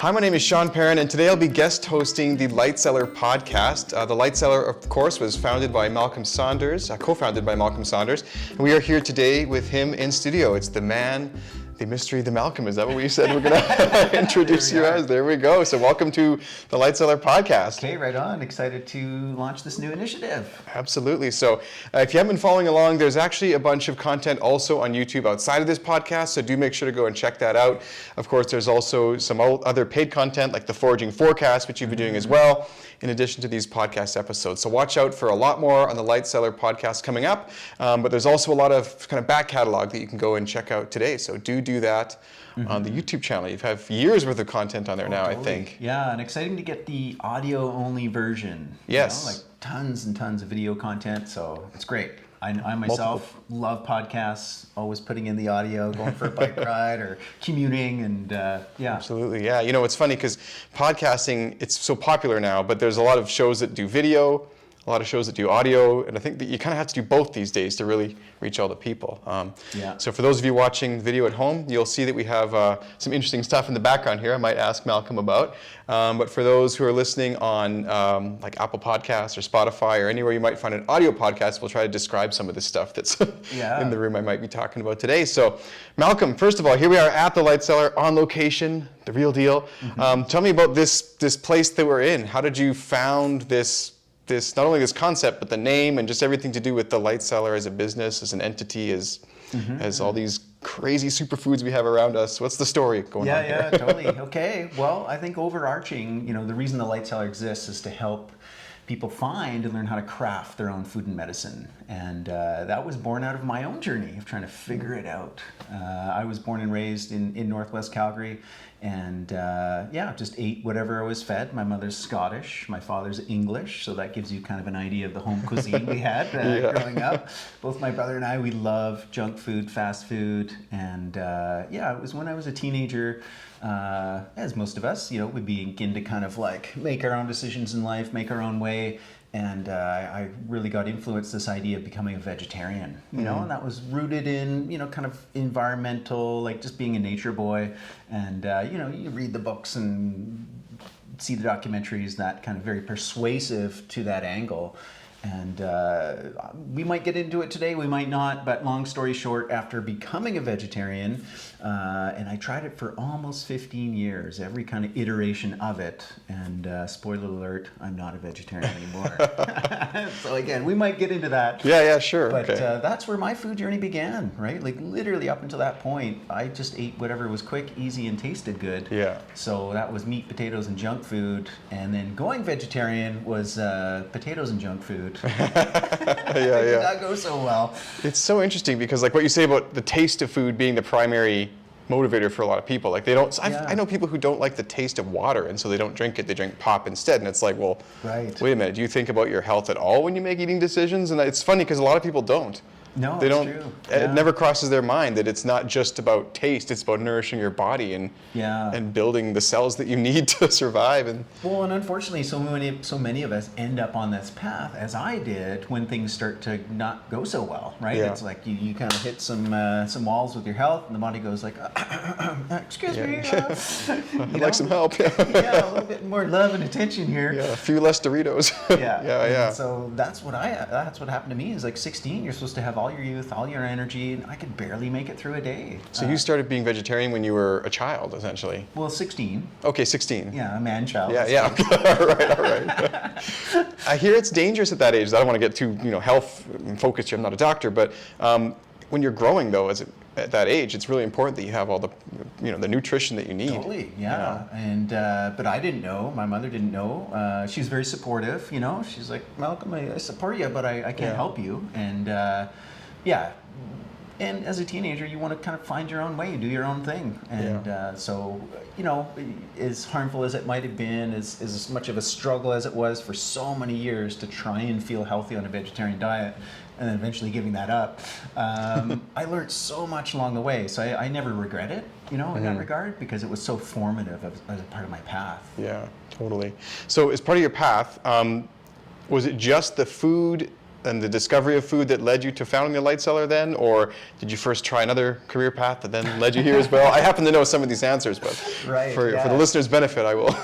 Hi, my name is Sean Perrin, and today I'll be guest hosting the Light Cellar Podcast. The Light Cellar, of course, was founded by Malcolm Saunders, co-founded by Malcolm Saunders. And we are here today with him in studio. It's the man, the mystery, the Malcolm. Is that what we said we're going to introduce you as? There we go. So welcome to the Light Cellar Podcast. Okay, right on. Excited to launch this new initiative. Absolutely. So if you haven't been following along, there's actually a bunch of content also on YouTube outside of this podcast, so do make sure to go and check that out. Of course, there's also some other paid content like the Foraging Forecast, which you've been doing as well, in addition to these podcast episodes. So watch out for a lot more on the Light Cellar Podcast coming up, but there's also a lot of kind of back catalog that you can go and check out today. So do that on the YouTube channel. You have years worth of content on there now, totally. I think. Yeah, and exciting to get the audio only version. Yes. Like tons and tons of video content, so it's great. I myself love podcasts, always putting in the audio, going for a bike ride or commuting, and yeah. Absolutely, yeah. You know, it's funny because podcasting, it's so popular now, but there's a lot of shows that do video, a lot of shows that do audio, and I think that you kind of have to do both these days to really reach all the people. So for those of you watching video at home, you'll see that we have some interesting stuff in the background here I might ask Malcolm about. But for those who are listening on like Apple Podcasts or Spotify or anywhere you might find an audio podcast, we'll try to describe some of the stuff that's in the room I might be talking about today. So Malcolm, first of all, here we are at the Light Cellar on location, the real deal. Tell me about this place that we're in. How did you found this not only this concept, but the name and just everything to do with the Light Cellar as a business, as an entity, as all these crazy superfoods we have around us? What's the story going on here? Yeah, totally. Okay. Well, I think overarching, the reason the Light Cellar exists is to help people find and learn how to craft their own food and medicine. And that was born out of my own journey of trying to figure it out. I was born and raised in Northwest Calgary, and just ate whatever I was fed. My mother's Scottish, my father's English, so that gives you kind of an idea of the home cuisine we had growing up. Both my brother and I, we love junk food, fast food, and it was when I was a teenager, as most of us, we begin to kind of like make our own decisions in life, make our own way. And I really got influenced this idea of becoming a vegetarian, and that was rooted in, kind of environmental, like just being a nature boy. And, you read the books and see the documentaries that kind of very persuasive to that angle. And we might get into it today, we might not, but long story short, after becoming a vegetarian, and I tried it for almost 15 years, every kind of iteration of it, and spoiler alert, I'm not a vegetarian anymore. So again, we might get into that. Yeah, sure. But okay. That's where my food journey began, right? Like literally up until that point, I just ate whatever was quick, easy, and tasted good. Yeah. So that was meat, potatoes, and junk food. And then going vegetarian was potatoes and junk food. Did not go so well. It's so interesting because like what you say about the taste of food being the primary motivator for a lot of people. Like they don't, I know people who don't like the taste of water, and so they don't drink it, they drink pop instead. And it's like, well, wait a minute, do you think about your health at all when you make eating decisions? And it's funny because a lot of people don't. No, they it's don't. True. It never crosses their mind that it's not just about taste; it's about nourishing your body and building the cells that you need to survive. And unfortunately, so many of us end up on this path, as I did, when things start to not go so well. Right? Yeah. It's like you kind of hit some walls with your health, and the body goes like, "Excuse me, I'd like some help." Yeah, a little bit more love and attention here. Yeah, a few less Doritos. Yeah. And so that's what happened to me. Is like 16, you're supposed to have all your youth, all your energy, and I could barely make it through a day. So you started being vegetarian when you were a child, essentially? Well, 16. Okay, 16. Yeah, a man-child. Yeah. All right. I hear it's dangerous at that age. I don't want to get too, health focused here. I'm not a doctor, but when you're growing, though, at that age, it's really important that you have all the, the nutrition that you need. Totally, yeah. And but I didn't know. My mother didn't know. She's very supportive. She's like, Malcolm, I support you, but I can't help you. And and as a teenager, you want to kind of find your own way, do your own thing. And so, as harmful as it might have been, as much of a struggle as it was for so many years to try and feel healthy on a vegetarian diet, and then eventually giving that up, I learned so much along the way. So I never regret it, in that regard, because it was so formative as a part of my path. Yeah, totally. So as part of your path, was it just the food and the discovery of food that led you to founding the Light Cellar then, or did you first try another career path that then led you here as well? I happen to know some of these answers, but for the listeners' benefit, I will.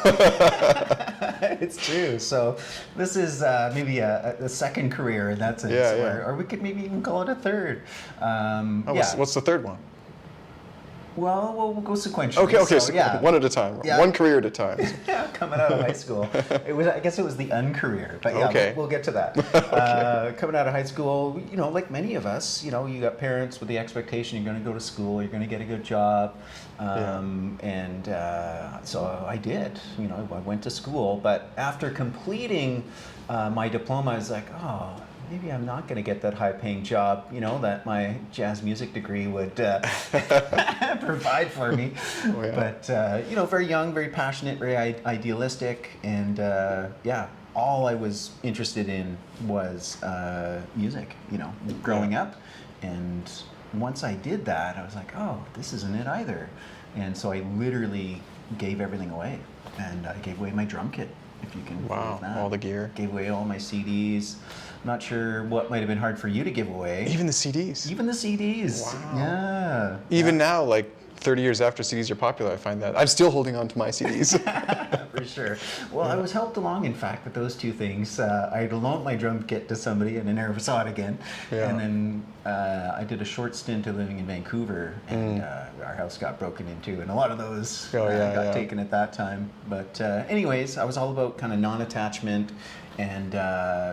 It's true. So this is maybe a second career in that sense, or we could maybe even call it a third. What's the third one? Well, we'll go sequentially. Okay, so one at a time, one career at a time. Coming out of high school, I guess it was the uncareer, but we'll get to that. Coming out of high school, like many of us, you got parents with the expectation you're going to go to school, you're going to get a good job, and so I did. I went to school, but after completing my diploma, I was like, maybe I'm not going to get that high-paying job, that my jazz music degree would provide for me. But, very young, very passionate, very idealistic, and all I was interested in was music, growing up. And once I did that, I was like, this isn't it either. And so I literally gave everything away, and I gave away my drum kit, if you can believe that. All the gear. Gave away all my CDs. Not sure what might have been hard for you to give away. Even the CDs. Even the CDs. Wow. Yeah. Even now, like 30 years after CDs are popular, I find that I'm still holding on to my CDs. For sure. Well, I was helped along, in fact, with those two things. I had loaned my drum kit to somebody and I never saw it again. And then I did a short stint of living in Vancouver, and our house got broken into, and a lot of those got taken at that time. But anyways, I was all about kind of non-attachment. And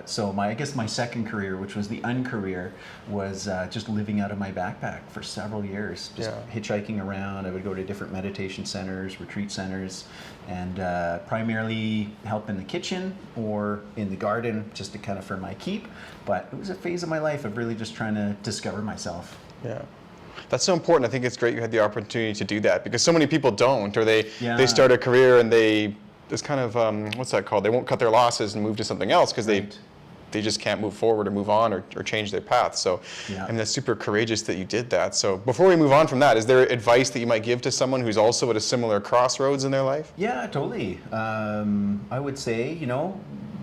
so I guess my second career, which was the uncareer, was just living out of my backpack for several years, just hitchhiking around. I would go to different meditation centers, retreat centers, and primarily help in the kitchen or in the garden, just to kind of for my keep. But it was a phase of my life of really just trying to discover myself. Yeah. That's so important. I think it's great you had the opportunity to do that, because so many people don't, or they start a career and it's kind of, what's that called? They won't cut their losses and move to something else because they just can't move forward or move on or change their path. So, I mean, that's super courageous that you did that. So before we move on from that, is there advice that you might give to someone who's also at a similar crossroads in their life? Yeah, totally. I would say,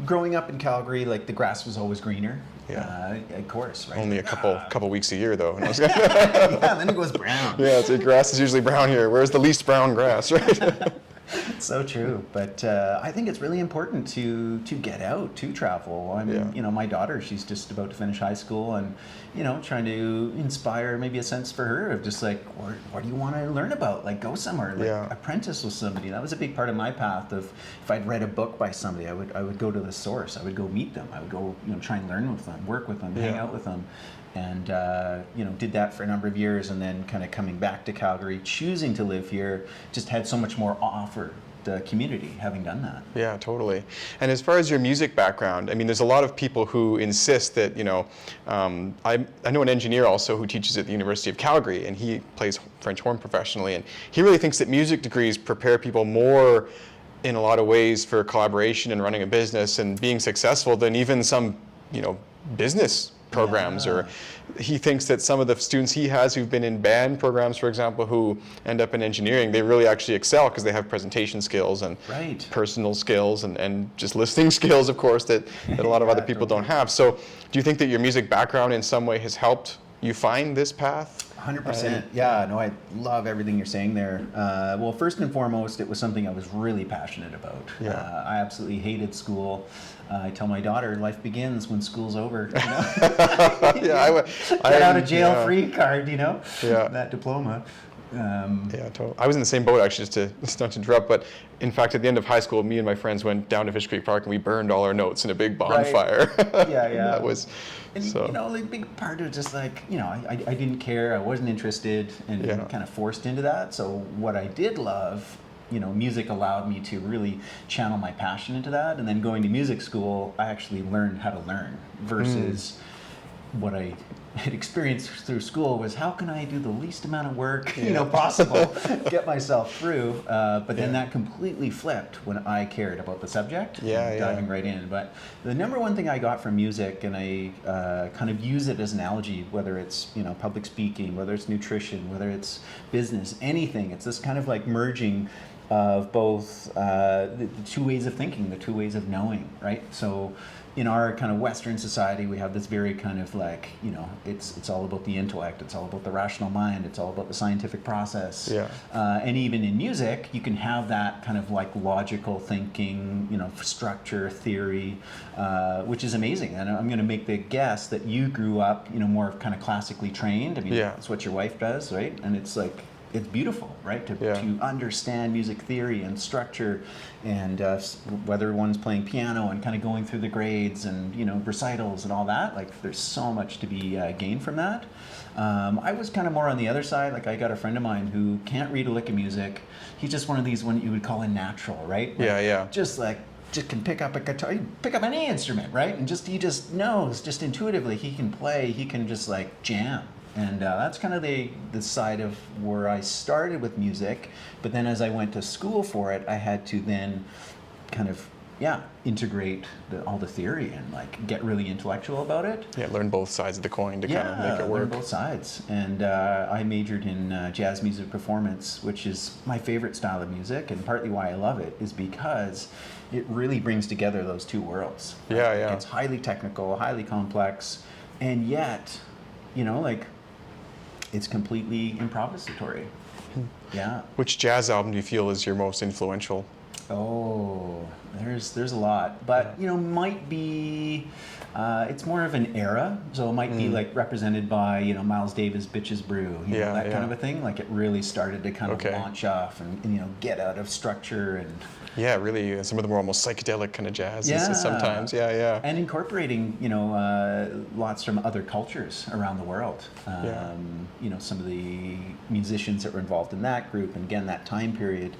growing up in Calgary, like the grass was always greener. Of course, right? Only a couple weeks a year, though. Then it goes brown. Yeah, so grass is usually brown here. Where's the least brown grass, right? So true, but I think it's really important to get out, to travel. I mean, my daughter, she's just about to finish high school, and trying to inspire maybe a sense for her of just like, what do you want to learn about? Like, go somewhere, like apprentice with somebody. That was a big part of my path. Of if I'd read a book by somebody, I would go to the source. I would go meet them. I would go try and learn with them, work with them, hang out with them. And did that for a number of years, and then kind of coming back to Calgary, choosing to live here, just had so much more offer the community having done that. Yeah, totally. And as far as your music background, I mean, there's a lot of people who insist that, I know an engineer also who teaches at the University of Calgary, and he plays French horn professionally, and he really thinks that music degrees prepare people more in a lot of ways for collaboration and running a business and being successful than even some, business programs. Or he thinks that some of the students he has who've been in band programs, for example, who end up in engineering, they really actually excel because they have presentation skills and personal skills and just listening skills, of course, that a lot of other people don't have. So do you think that your music background in some way has helped you find this path? 100%. I love everything you're saying there. Well, first and foremost, it was something I was really passionate about. I absolutely hated school. I tell my daughter, life begins when school's over. Get out of jail free card, that diploma. Totally. I was in the same boat, actually, just not to interrupt, but in fact, at the end of high school, me and my friends went down to Fish Creek Park and we burned all our notes in a big bonfire. That was... And the big part of just like, I didn't care, I wasn't interested, and kind of forced into that. So what I did love, music allowed me to really channel my passion into that. And then going to music school, I actually learned how to learn versus what I had experienced through school was how can I do the least amount of work possible, get myself through. But then that completely flipped when I cared about the subject, diving right in. But the number one thing I got from music, and I kind of use it as an analogy, whether it's public speaking, whether it's nutrition, whether it's business, anything. It's this kind of like merging of both the two ways of thinking, the two ways of knowing, right? So in our kind of Western society, we have this very kind of like, it's all about the intellect, it's all about the rational mind, it's all about the scientific process. Yeah. And even in music, you can have that kind of like logical thinking, structure, theory, which is amazing. And I'm going to make the guess that you grew up, more kind of classically trained. I mean, that's what your wife does, right? And it's like, it's beautiful, right? To understand music theory and structure, and whether one's playing piano and kind of going through the grades and recitals and all that. Like, there's so much to be gained from that. I was kind of more on the other side. Like, I got a friend of mine who can't read a lick of music. He's just one of these one you would call a natural, right? Like, just can pick up a guitar, pick up any instrument, right? And he just knows, just intuitively, he can play, he can just like jam. And that's kind of the side of where I started with music. But then as I went to school for it, I had to then kind of, integrate all the theory and like get really intellectual about it. Yeah, learn both sides of the coin to kind of make it work. Learn both sides. And I majored in jazz music performance, which is my favorite style of music. And partly why I love it is because it really brings together those two worlds. Yeah. It's highly technical, highly complex, and yet, it's completely improvisatory. Yeah. Which jazz album do you feel is your most influential? Oh, there's a lot, but might be it's more of an era, so it might be like represented by Miles Davis' Bitches Brew, that kind of a thing. Like, it really started to kind of launch off and get out of structure and. Yeah, really. Some of them were almost psychedelic kind of jazz. Sometimes. Yeah. And incorporating, lots from other cultures around the world. Some of the musicians that were involved in that group, and again, that time period,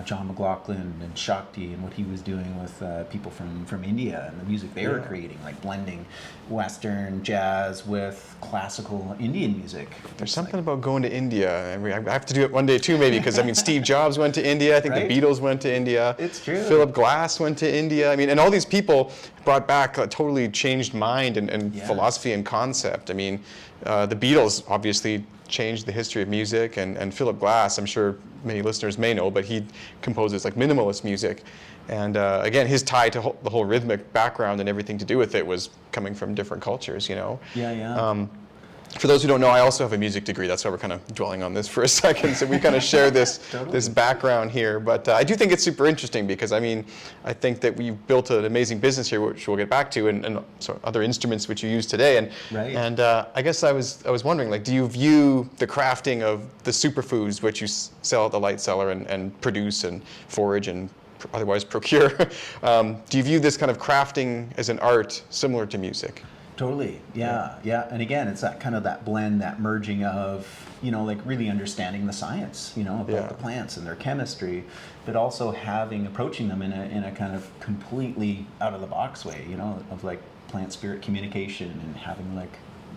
John McLaughlin and Shakti, and what he was doing with people from India and the music they were creating, like blending Western jazz with classical Indian music. There's something about going to India. I mean, I have to do it one day too, maybe, because Steve Jobs went to India. I think the Beatles went to India. It's true. Philip Glass went to India. I mean, and all these people brought back a totally changed mind and philosophy and concept. I mean, the Beatles obviously changed the history of music, and Philip Glass, I'm sure many listeners may know, but he composes like minimalist music. And again, his tie to the whole rhythmic background and everything to do with it was coming from different cultures, For those who don't know, I also have a music degree. That's why we're kind of dwelling on this for a second. So we kind of share this this background here. But I do think it's super interesting because, I think that we've built an amazing business here, which we'll get back to, and so other instruments which you use today. And I guess I was wondering, like, do you view the crafting of the superfoods which you sell at the Light Cellar and produce and forage and otherwise procure, do you view this kind of crafting as an art similar to music? Totally, yeah. And again, it's that kind of that blend, that merging of, like really understanding the science, about the plants and their chemistry, but also approaching them in a kind of completely out of the box way, of like plant spirit communication and having like,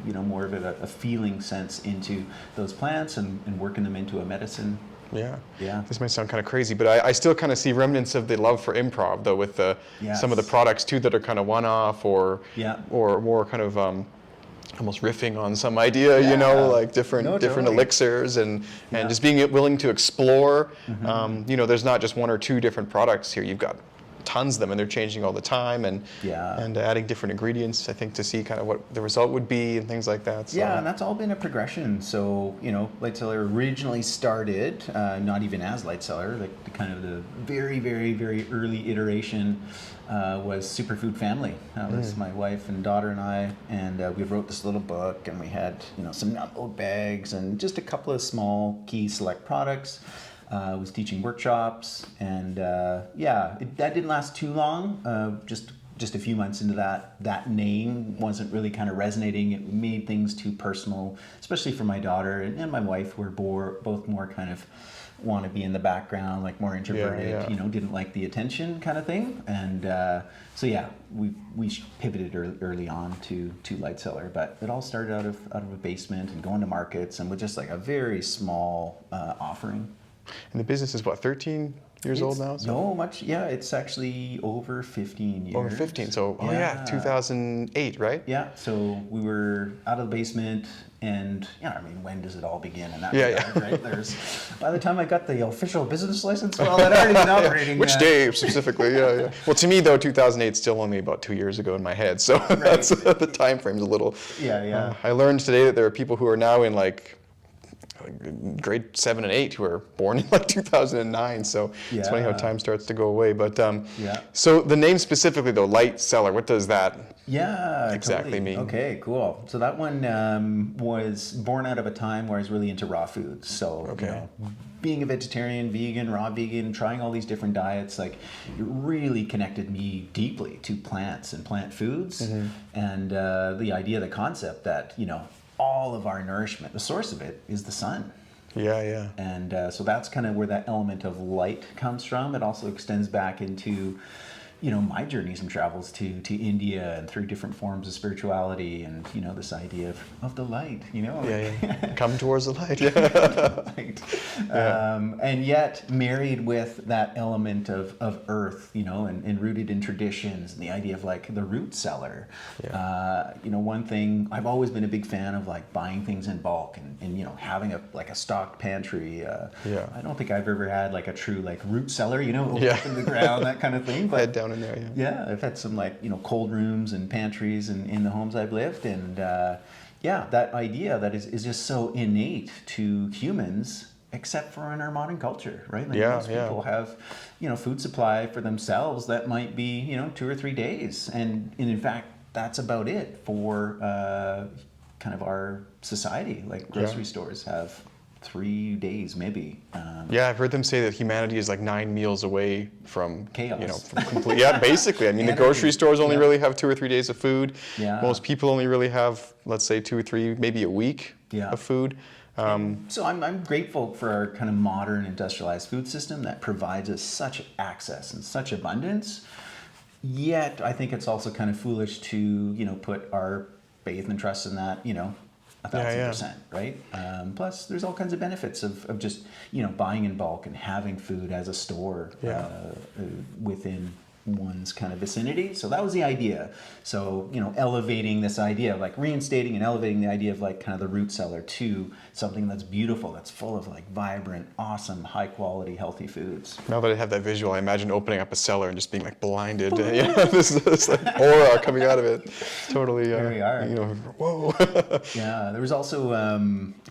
more of a feeling sense into those plants and working them into a medicine. Yeah. This might sound kind of crazy, but I still kind of see remnants of the love for improv, though, with some of the products too that are kind of one-off or more kind of almost riffing on some idea, like different elixirs and just being willing to explore. There's not just one or two different products here. You've got tons of them, and they're changing all the time, and adding different ingredients, I think, to see kind of what the result would be and things like that. So. Yeah, and that's all been a progression. So, Light Cellar originally started, not even as Light Cellar, like the very, very, very early iteration was Superfood Family. That was my wife and daughter and I, and we wrote this little book, and we had, some nut milk bags and just a couple of small key select products. Was teaching workshops, and that didn't last too long. Just a few months into that name wasn't really kind of resonating. It made things too personal, especially for my daughter and my wife, who were both more kind of want to be in the background, like more introverted. Didn't like the attention kind of thing. And we pivoted early on to Light Cellar, but it all started out of a basement and going to markets and with just like a very small offering. And the business is what, 13 years old now? So? No, much. Yeah, it's actually over 15 years. Over 15. So, 2008, right? Yeah. So we were out of the basement, and I mean, when does it all begin? And that right? By the time I got the official business license, well, I'd already been operating. Which day specifically? Yeah. Well, to me though, 2008 is still only about 2 years ago in my head. So that's the time frame's a little. Yeah. I learned today that there are people who are now in like grade 7 and 8 who were born in like 2009, so it's funny how time starts to go away. But so the name specifically though, Light Cellar, what does that exactly mean? Okay, cool. So that one was born out of a time where I was really into raw foods. So being a vegetarian, vegan, raw vegan, trying all these different diets, like it really connected me deeply to plants and plant foods, and the idea, the concept that all of our nourishment, the source of it is the sun. Yeah. And so that's kind of where that element of light comes from. It also extends back into, my journeys and travels to India and through different forms of spirituality and, this idea of the light, Come towards the light. And yet married with that element of earth, and rooted in traditions and the idea of like the root cellar. One thing, I've always been a big fan of like buying things in bulk and having a stocked pantry. I don't think I've ever had like a true like root cellar, up in the ground, that kind of thing. But down in there, I've had some like cold rooms and pantries in the homes I've lived, and that idea that is just so innate to humans, except for in our modern culture, right? Like most people have food supply for themselves that might be 2 or 3 days, and in fact that's about it for kind of our society. Like grocery stores have 3 days maybe. I've heard them say that humanity is like 9 meals away from chaos. From complete. Basically. I mean, the grocery stores only really have 2 or 3 days of food. Most people only really have, let's say, 2 or 3, maybe a week of food. So I'm grateful for our kind of modern industrialized food system that provides us such access and such abundance. Yet I think it's also kind of foolish to put our faith and trust in that 1,000%, right? Plus, there's all kinds of benefits of just buying in bulk and having food as a store within one's kind of vicinity. So that was the idea. So elevating this idea of like reinstating and elevating the idea of like kind of the root cellar to something that's beautiful, that's full of like vibrant, awesome, high quality, healthy foods. Now that I have that visual, I imagine opening up a cellar and just being like blinded. This like aura coming out of it. Totally. Here we are. Whoa. There was also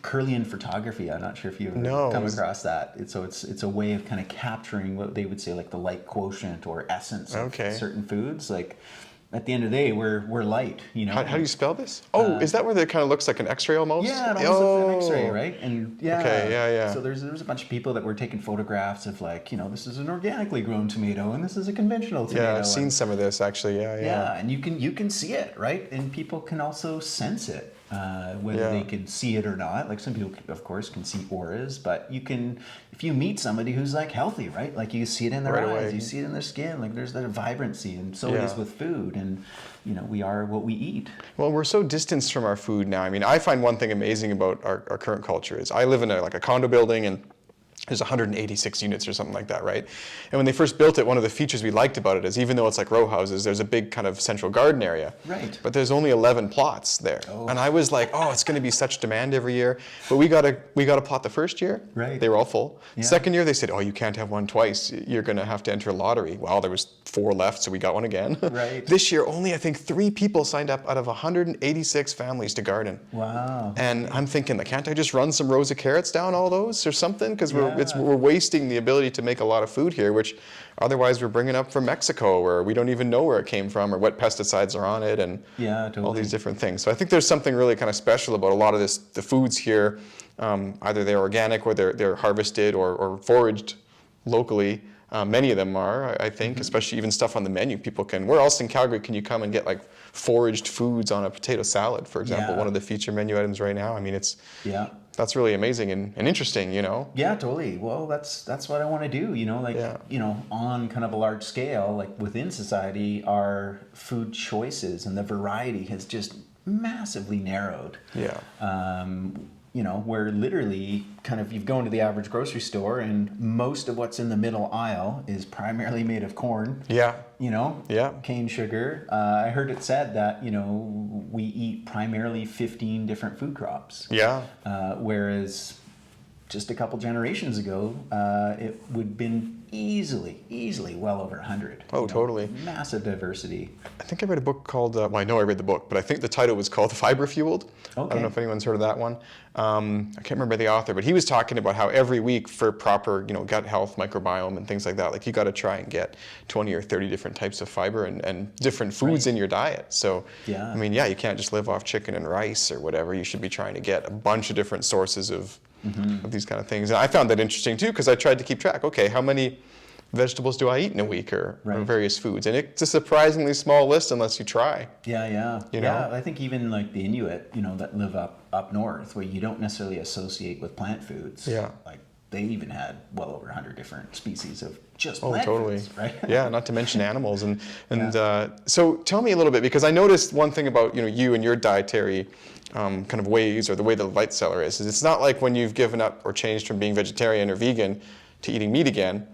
Kirlian photography. I'm not sure if you've come across that. It's a way of kind of capturing what they would say like the light quotient or essence of certain foods. Like at the end of the day, we're light. How do you spell this? Is that where it kind of looks like an X-ray almost? Yeah, it almost looks like an X-ray, right? And Okay. So there's a bunch of people that were taking photographs of like this is an organically grown tomato and this is a conventional tomato. Yeah, I've seen some of this actually. Yeah, and you can see it, right? And people can also sense it. Whether they can see it or not. Like some people, of course, can see auras, but you can, if you meet somebody who's like healthy, right? Like you see it in their eyes, you see it in their skin. Like there's that vibrancy, and so it is with food. And we are what we eat. Well, we're so distanced from our food now. I mean, I find one thing amazing about our current culture is I live in a condo building, and there's 186 units or something like that, right? And when they first built it, one of the features we liked about it is even though it's like row houses, there's a big kind of central garden area. Right. But there's only 11 plots there. And I was like, it's going to be such demand every year. But we got a plot the first year. Right. They were all full. Yeah. Second year, they said, you can't have one twice. You're going to have to enter a lottery. Well, there was 4 left, so we got one again. Right. This year, only I think 3 people signed up out of 186 families to garden. Wow. And I'm thinking, can't I just run some rows of carrots down all those or something? Because we're wasting the ability to make a lot of food here, which otherwise we're bringing up from Mexico, where we don't even know where it came from or what pesticides are on it, and all these different things. So I think there's something really kind of special about a lot of the foods here. Either they're organic or they're harvested or foraged locally. Many of them are, I think, especially even stuff on the menu. Where else in Calgary can you come and get like foraged foods on a potato salad, for example, one of the feature menu items right now? I mean, that's really amazing and interesting, Yeah, totally. Well, that's what I want to do, on kind of a large scale, like within society, our food choices and the variety has just massively narrowed. Yeah. where literally kind of you've gone to the average grocery store and most of what's in the middle aisle is primarily made of corn. Yeah. Cane sugar. I heard it said that, we eat primarily 15 different food crops. Yeah. Whereas just a couple generations ago, it would have been easily well over 100. Oh, totally. Massive diversity. I think I read a book called, well, I know I read the book, but I think the title was called Fiber Fueled. Okay. I don't know if anyone's heard of that one. I can't remember the author, but he was talking about how every week for proper, gut health, microbiome, and things like that, like you got to try and get 20 or 30 different types of fiber and different foods in your diet. So, yeah. I mean, you can't just live off chicken and rice or whatever. You should be trying to get a bunch of different sources of these kind of things. And I found that interesting too, because I tried to keep track. Okay, how many vegetables do I eat in a week or various foods? And it's a surprisingly small list unless you try. Yeah. I think even like the Inuit, that live up north, where you don't necessarily associate with plant foods. Yeah. Like they even had well over 100 different species of just Oh, plant totally. foods, right? Yeah, not to mention animals. And so tell me a little bit, because I noticed one thing about you and your dietary kind of ways, or the way the Light Cellar is it's not like when you've given up or changed from being vegetarian or vegan to eating meat again,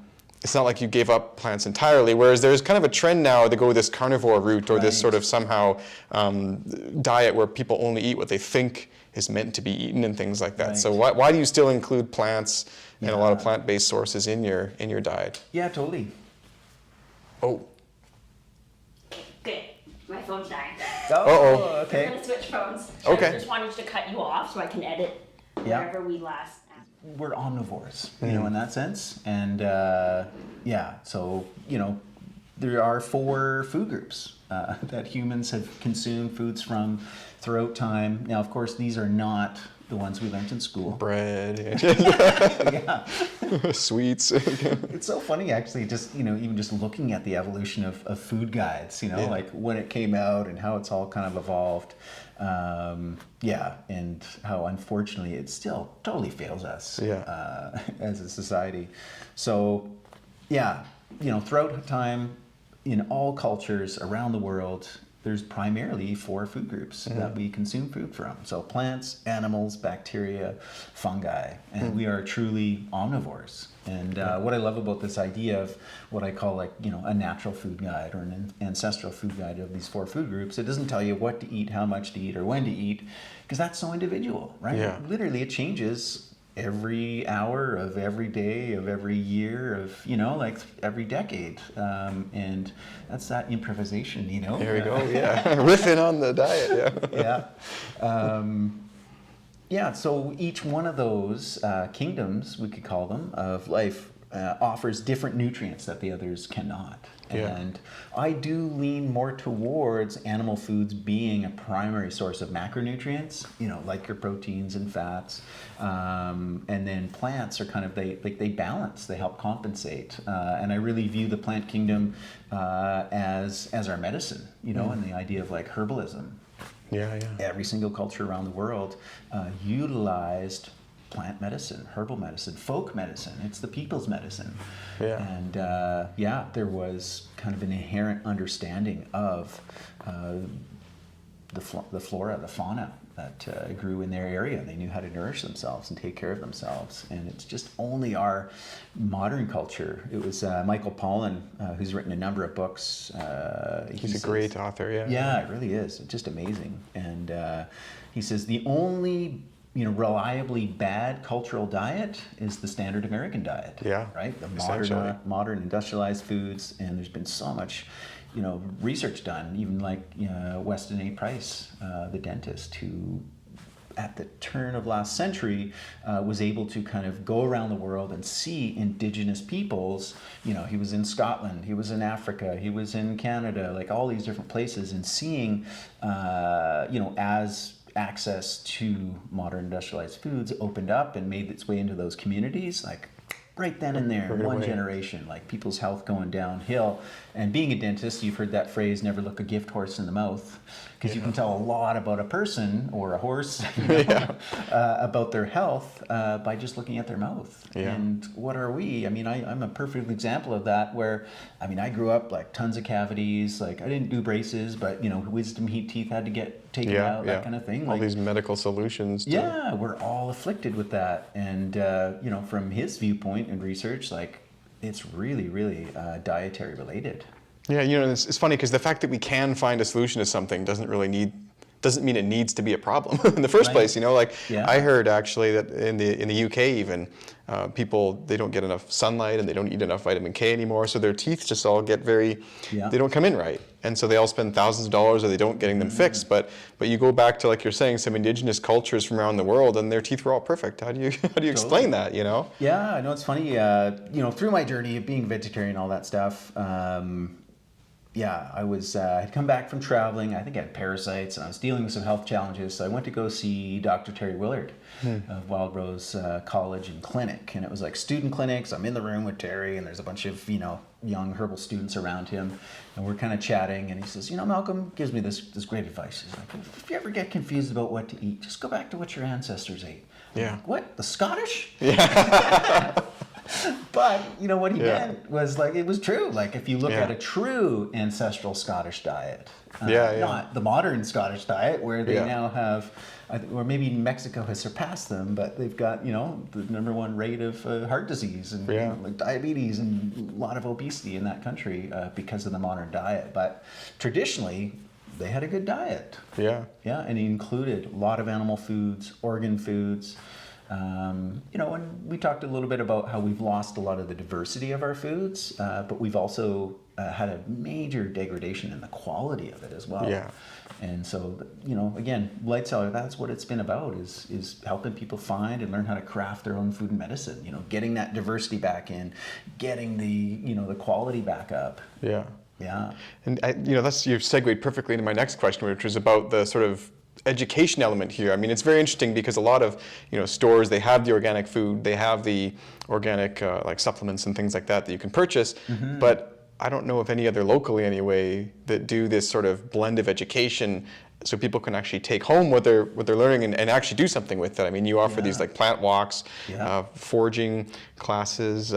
it's not like you gave up plants entirely, whereas there's kind of a trend now to go this carnivore route, or this sort of somehow diet where people only eat what they think is meant to be eaten and things like that. Right. So why do you still include plants and a lot of plant-based sources in your diet? Yeah, totally. Oh. Good. My phone's dying. Oh, okay. I'm going to switch phones. Okay. I just wanted to cut you off so I can edit wherever we last. We're omnivores, in that sense. And so, there are 4 food groups that humans have consumed foods from throughout time. Now, of course, these are not the ones we learned in school. Bread. Yeah. Sweets. It's so funny, actually, just, even just looking at the evolution of food guides, like when it came out and how it's all kind of evolved. And how unfortunately it still totally fails us as a society. So, throughout time, in all cultures around the world, there's primarily 4 food groups that we consume food from. So plants, animals, bacteria, fungi, and we are truly omnivores. And what I love about this idea of what I call a natural food guide or an ancestral food guide of these 4 food groups, it doesn't tell you what to eat, how much to eat, or when to eat, because that's so individual, right? Yeah. Literally, it changes every hour of every day of every year of every decade, and that's that improvisation. There we go. Yeah, riffing on the diet. So each one of those kingdoms, we could call them, of life offers different nutrients that the others cannot. And I do lean more towards animal foods being a primary source of macronutrients, like your proteins and fats. And then plants are kind of, they balance, they help compensate. And I really view the plant kingdom as our medicine, and the idea of herbalism. Every single culture around the world utilized plant medicine, herbal medicine, folk medicine. It's the people's medicine. And there was kind of an inherent understanding of the flora, the fauna that grew in their area. They knew how to nourish themselves and take care of themselves. And it's just only our modern culture. It was Michael Pollan, who's written a number of books. He's a great author, Yeah, it really is. It's just amazing. And he says the only reliably bad cultural diet is the standard American diet. Right? The modern industrialized foods, and there's been so much, research done, even Weston A. Price, the dentist, who at the turn of last century was able to kind of go around the world and see indigenous peoples. He was in Scotland, he was in Africa, he was in Canada, all these different places, and seeing, as access to modern industrialized foods opened up and made its way into those communities, right then and there, in one generation, people's health going downhill. And being a dentist, you've heard that phrase, never look a gift horse in the mouth, because you can tell a lot about a person or a horse about their health by just looking at their mouth. And what are we? I mean, I'm a perfect example of that, where, I grew up tons of cavities, I didn't do braces, but wisdom teeth had to get taken out, that kind of thing. All these medical solutions. Yeah, we're all afflicted with that. And, from his viewpoint and research, it's really, really dietary related. Yeah, it's funny because the fact that we can find a solution to something doesn't mean it needs to be a problem in the first place. I heard actually that in the UK even people, they don't get enough sunlight and they don't eat enough vitamin K anymore, so their teeth just all get they don't come in right, and so they all spend thousands of dollars or they don't getting them fixed. But you go back to, like you're saying, some indigenous cultures from around the world and their teeth were all perfect. How do you explain that? Yeah, I know it's funny. Through my journey of being vegetarian, all that stuff. I was had come back from traveling. I think I had parasites, and I was dealing with some health challenges. So I went to go see Dr. Terry Willard of Wild Rose College and Clinic, and it was like student clinics. I'm in the room with Terry, and there's a bunch of young herbal students around him, and we're kind of chatting. And he says, Malcolm gives me this great advice. He's like, if you ever get confused about what to eat, just go back to what your ancestors ate. Yeah. Like, what? The Scottish? Yeah. But what he meant was it was true. If you look at a true ancestral Scottish diet, not the modern Scottish diet where they now have, or maybe Mexico has surpassed them, but they've got the number one rate of heart disease and diabetes and a lot of obesity in that country because of the modern diet. But traditionally, they had a good diet. Yeah, and it included a lot of animal foods, organ foods. And we talked a little bit about how we've lost a lot of the diversity of our foods, but we've also had a major degradation in the quality of it as well. Yeah. And so, again, Light Cellar, that's what it's been about, is helping people find and learn how to craft their own food and medicine, getting that diversity back in, getting the quality back up. Yeah. Yeah. And, that's, you've segued perfectly into my next question, which was about the sort of education element here. I mean, it's very interesting because a lot of stores, they have the organic food, they have the organic like supplements and things like that you can purchase, but I don't know of any other locally anyway that do this sort of blend of education so people can actually take home what they're learning and actually do something with it. I mean, you offer these like plant walks, foraging classes,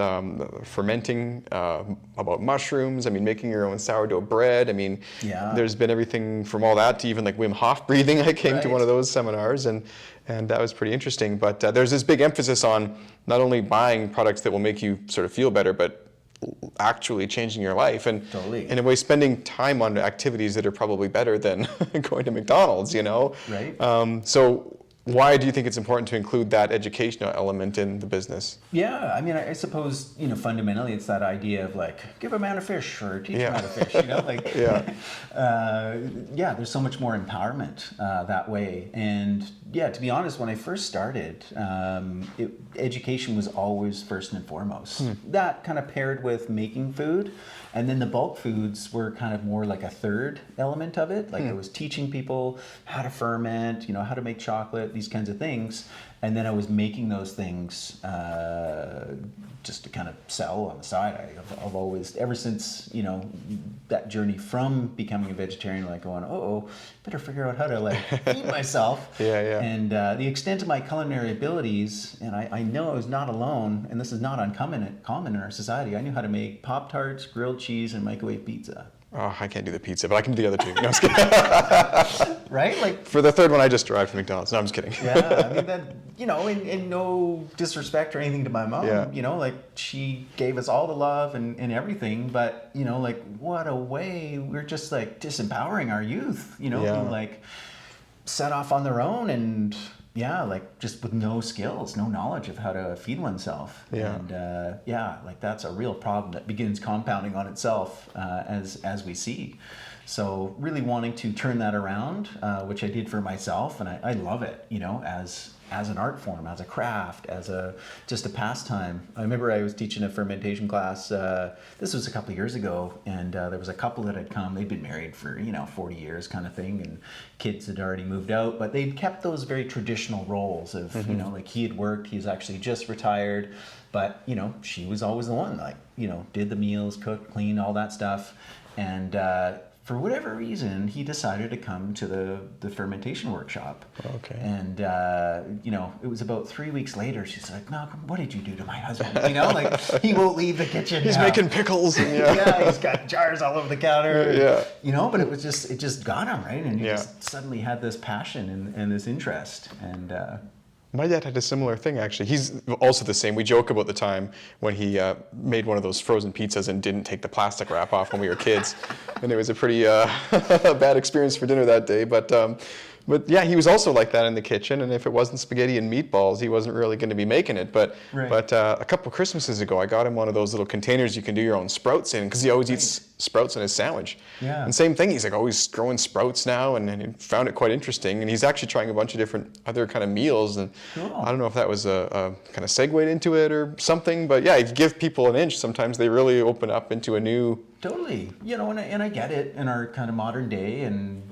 fermenting, about mushrooms. I mean, making your own sourdough bread. I mean, there's been everything from all that to even like Wim Hof breathing. I came to one of those seminars and that was pretty interesting. But there's this big emphasis on not only buying products that will make you sort of feel better, but actually changing your life and in a way spending time on activities that are probably better than going to McDonald's, Right. So why do you think it's important to include that educational element in the business? Yeah, I mean, I suppose, fundamentally it's that idea of give a man a fish or teach him how to fish, there's so much more empowerment that way. And to be honest, when I first started, education was always first and foremost. That kind of paired with making food. And then the bulk foods were kind of more like a third element of it. I was teaching people how to ferment, how to make chocolate, these kinds of things. And then I was making those things just to kind of sell on the side. I've always, ever since, that journey from becoming a vegetarian, going, better figure out how to feed myself. And the extent of my culinary abilities, and I know I was not alone, and this is not uncommon in our society. I knew how to make Pop-Tarts, grilled cheese, and microwave pizza. Oh, I can't do the pizza, but I can do the other two. No, I'm just kidding. Right? For the third one, I just arrived from McDonald's. No, I'm just kidding. Yeah, I mean, that, in no disrespect or anything to my mom, she gave us all the love and everything, but, what a way we're just, disempowering our youth, who, set off on their own and, just with no skills, no knowledge of how to feed oneself. Yeah. And that's a real problem that begins compounding on itself as we see. So really wanting to turn that around, which I did for myself, and I love it, as an art form, as a craft, as just a pastime. I remember I was teaching a fermentation class, this was a couple of years ago, and there was a couple that had come, they'd been married for, 40 years kind of thing, and kids had already moved out, but they'd kept those very traditional roles of, he had worked, he's actually just retired, but, she was always the one, did the meals, cooked, cleaned, all that stuff, and for whatever reason, he decided to come to the fermentation workshop. Okay. And, it was about 3 weeks later, she's like, Malcolm, what did you do to my husband? Like, he won't leave the kitchen. He's making pickles. And, yeah, he's got jars all over the counter. Yeah. But it just got him, right? And he just suddenly had this passion and this interest. And, my dad had a similar thing, actually. He's also the same. We joke about the time when he made one of those frozen pizzas and didn't take the plastic wrap off when we were kids. And it was a pretty bad experience for dinner that day. But yeah, he was also like that in the kitchen. And if it wasn't spaghetti and meatballs, he wasn't really going to be making it. But a couple of Christmases ago, I got him one of those little containers you can do your own sprouts in, because he always eats sprouts in his sandwich. Yeah. And same thing, he's like always growing sprouts now, and he found it quite interesting. And he's actually trying a bunch of different other kind of meals. And cool. I don't know if that was a kind of segued into it or something. But yeah, if you give people an inch, sometimes they really open up into a new... Totally. And I get it in our kind of modern day, and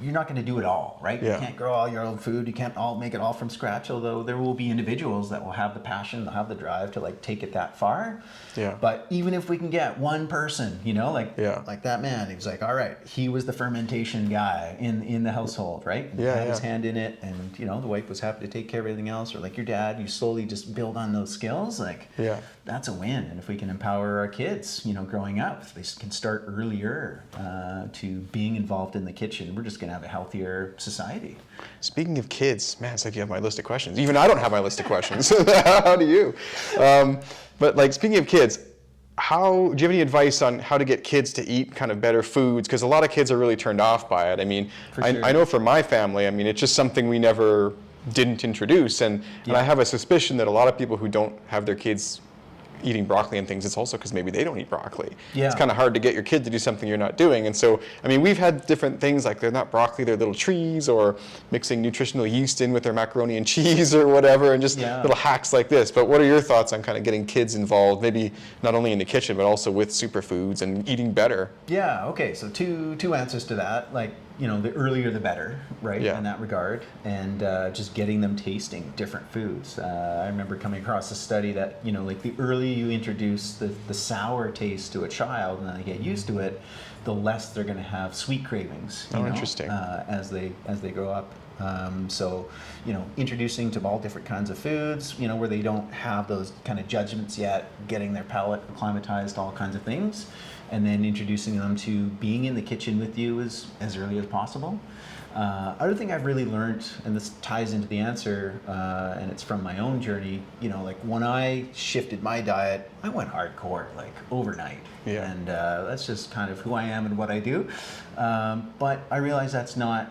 you're not going to do it all, right? Yeah. You can't grow all your own food. You can't all make it all from scratch, although there will be individuals that will have the passion, they'll have the drive to like take it that far. Yeah. But even if we can get one person, like that man, he was like, all right, he was the fermentation guy in the household, right? And had his hand in it, and the wife was happy to take care of everything else. Or like your dad, you slowly just build on those skills. Like, that's a win. And if we can empower our kids, growing up, if they can start earlier to being involved in the kitchen, we're just going to have a healthier society. Speaking of kids, man, it's like you have my list of questions. Even I don't have my list of questions. How do you? But like, speaking of kids, do you have any advice on how to get kids to eat kind of better foods? Because a lot of kids are really turned off by it. I mean, I know for my family, I mean, it's just something we never didn't introduce. And I have a suspicion that a lot of people who don't have their kids eating broccoli and things, it's also because maybe they don't eat broccoli. Yeah. It's kind of hard to get your kid to do something you're not doing. And so, I mean, we've had different things like they're not broccoli, they're little trees, or mixing nutritional yeast in with their macaroni and cheese or whatever, and just little hacks like this. But what are your thoughts on kind of getting kids involved, maybe not only in the kitchen, but also with superfoods and eating better? Yeah, okay, so two answers to that. Like, the earlier the better, right, in that regard, and just getting them tasting different foods. I remember coming across a study that, like the earlier you introduce the sour taste to a child and then they get used to it, the less they're going to have sweet cravings, interesting. As they grow up. So, introducing to all different kinds of foods, where they don't have those kind of judgments yet, getting their palate acclimatized to all kinds of things, and then introducing them to being in the kitchen with you as early as possible. Other thing I've really learned, and this ties into the answer, and it's from my own journey, like when I shifted my diet, I went hardcore, like overnight. Yeah. And that's just kind of who I am and what I do. But I realized that's not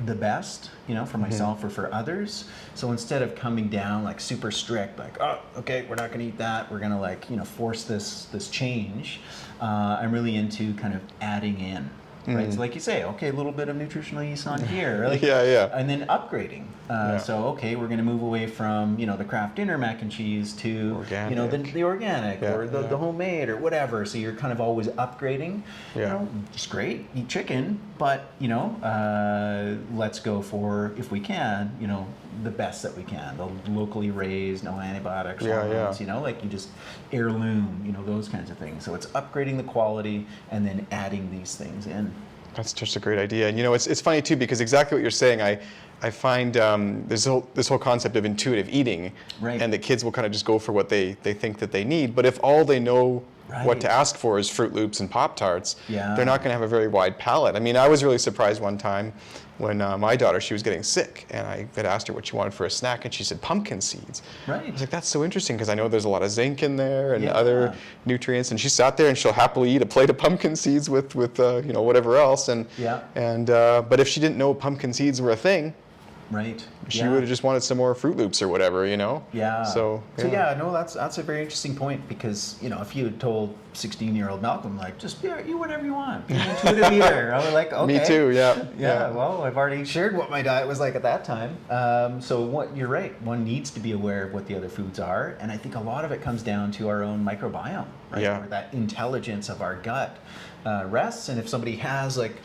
the best, for myself or for others. So instead of coming down like super strict, like, oh, okay, we're not going to eat that, we're going to force this change, I'm really into kind of adding in. Right, so like you say, okay, a little bit of nutritional yeast on here, like, and then upgrading. So okay, we're going to move away from the Kraft Dinner mac and cheese to organic. the organic or the homemade or whatever. So you're kind of always upgrading. It's great. Eat chicken, but let's go for, if we can, the best that we can. The locally raised, no antibiotics, hormones, like you just heirloom, those kinds of things. So it's upgrading the quality and then adding these things in. That's just a great idea. And it's funny too, because exactly what you're saying, I find there's this whole concept of intuitive eating, and the kids will kind of just go for what they think that they need. But if all they know what to ask for is Fruit Loops and Pop-Tarts, they're not going to have a very wide palate. I mean, I was really surprised one time when my daughter, she was getting sick, and I had asked her what she wanted for a snack, and she said pumpkin seeds. I was like, that's so interesting, because I know there's a lot of zinc in there and other nutrients, and she sat there and she'll happily eat a plate of pumpkin seeds with whatever else, but if she didn't know pumpkin seeds were a thing, she would have just wanted some more Fruit Loops or whatever, So no, that's a very interesting point, because if you had told 16-year-old Malcolm, like, just eat whatever you want, be an intuitive eater, I was like, okay. Me too, Well, I've already shared what my diet was like at that time. So you're right, one needs to be aware of what the other foods are, and I think a lot of it comes down to our own microbiome, right? Where that intelligence of our gut rests, and if somebody has like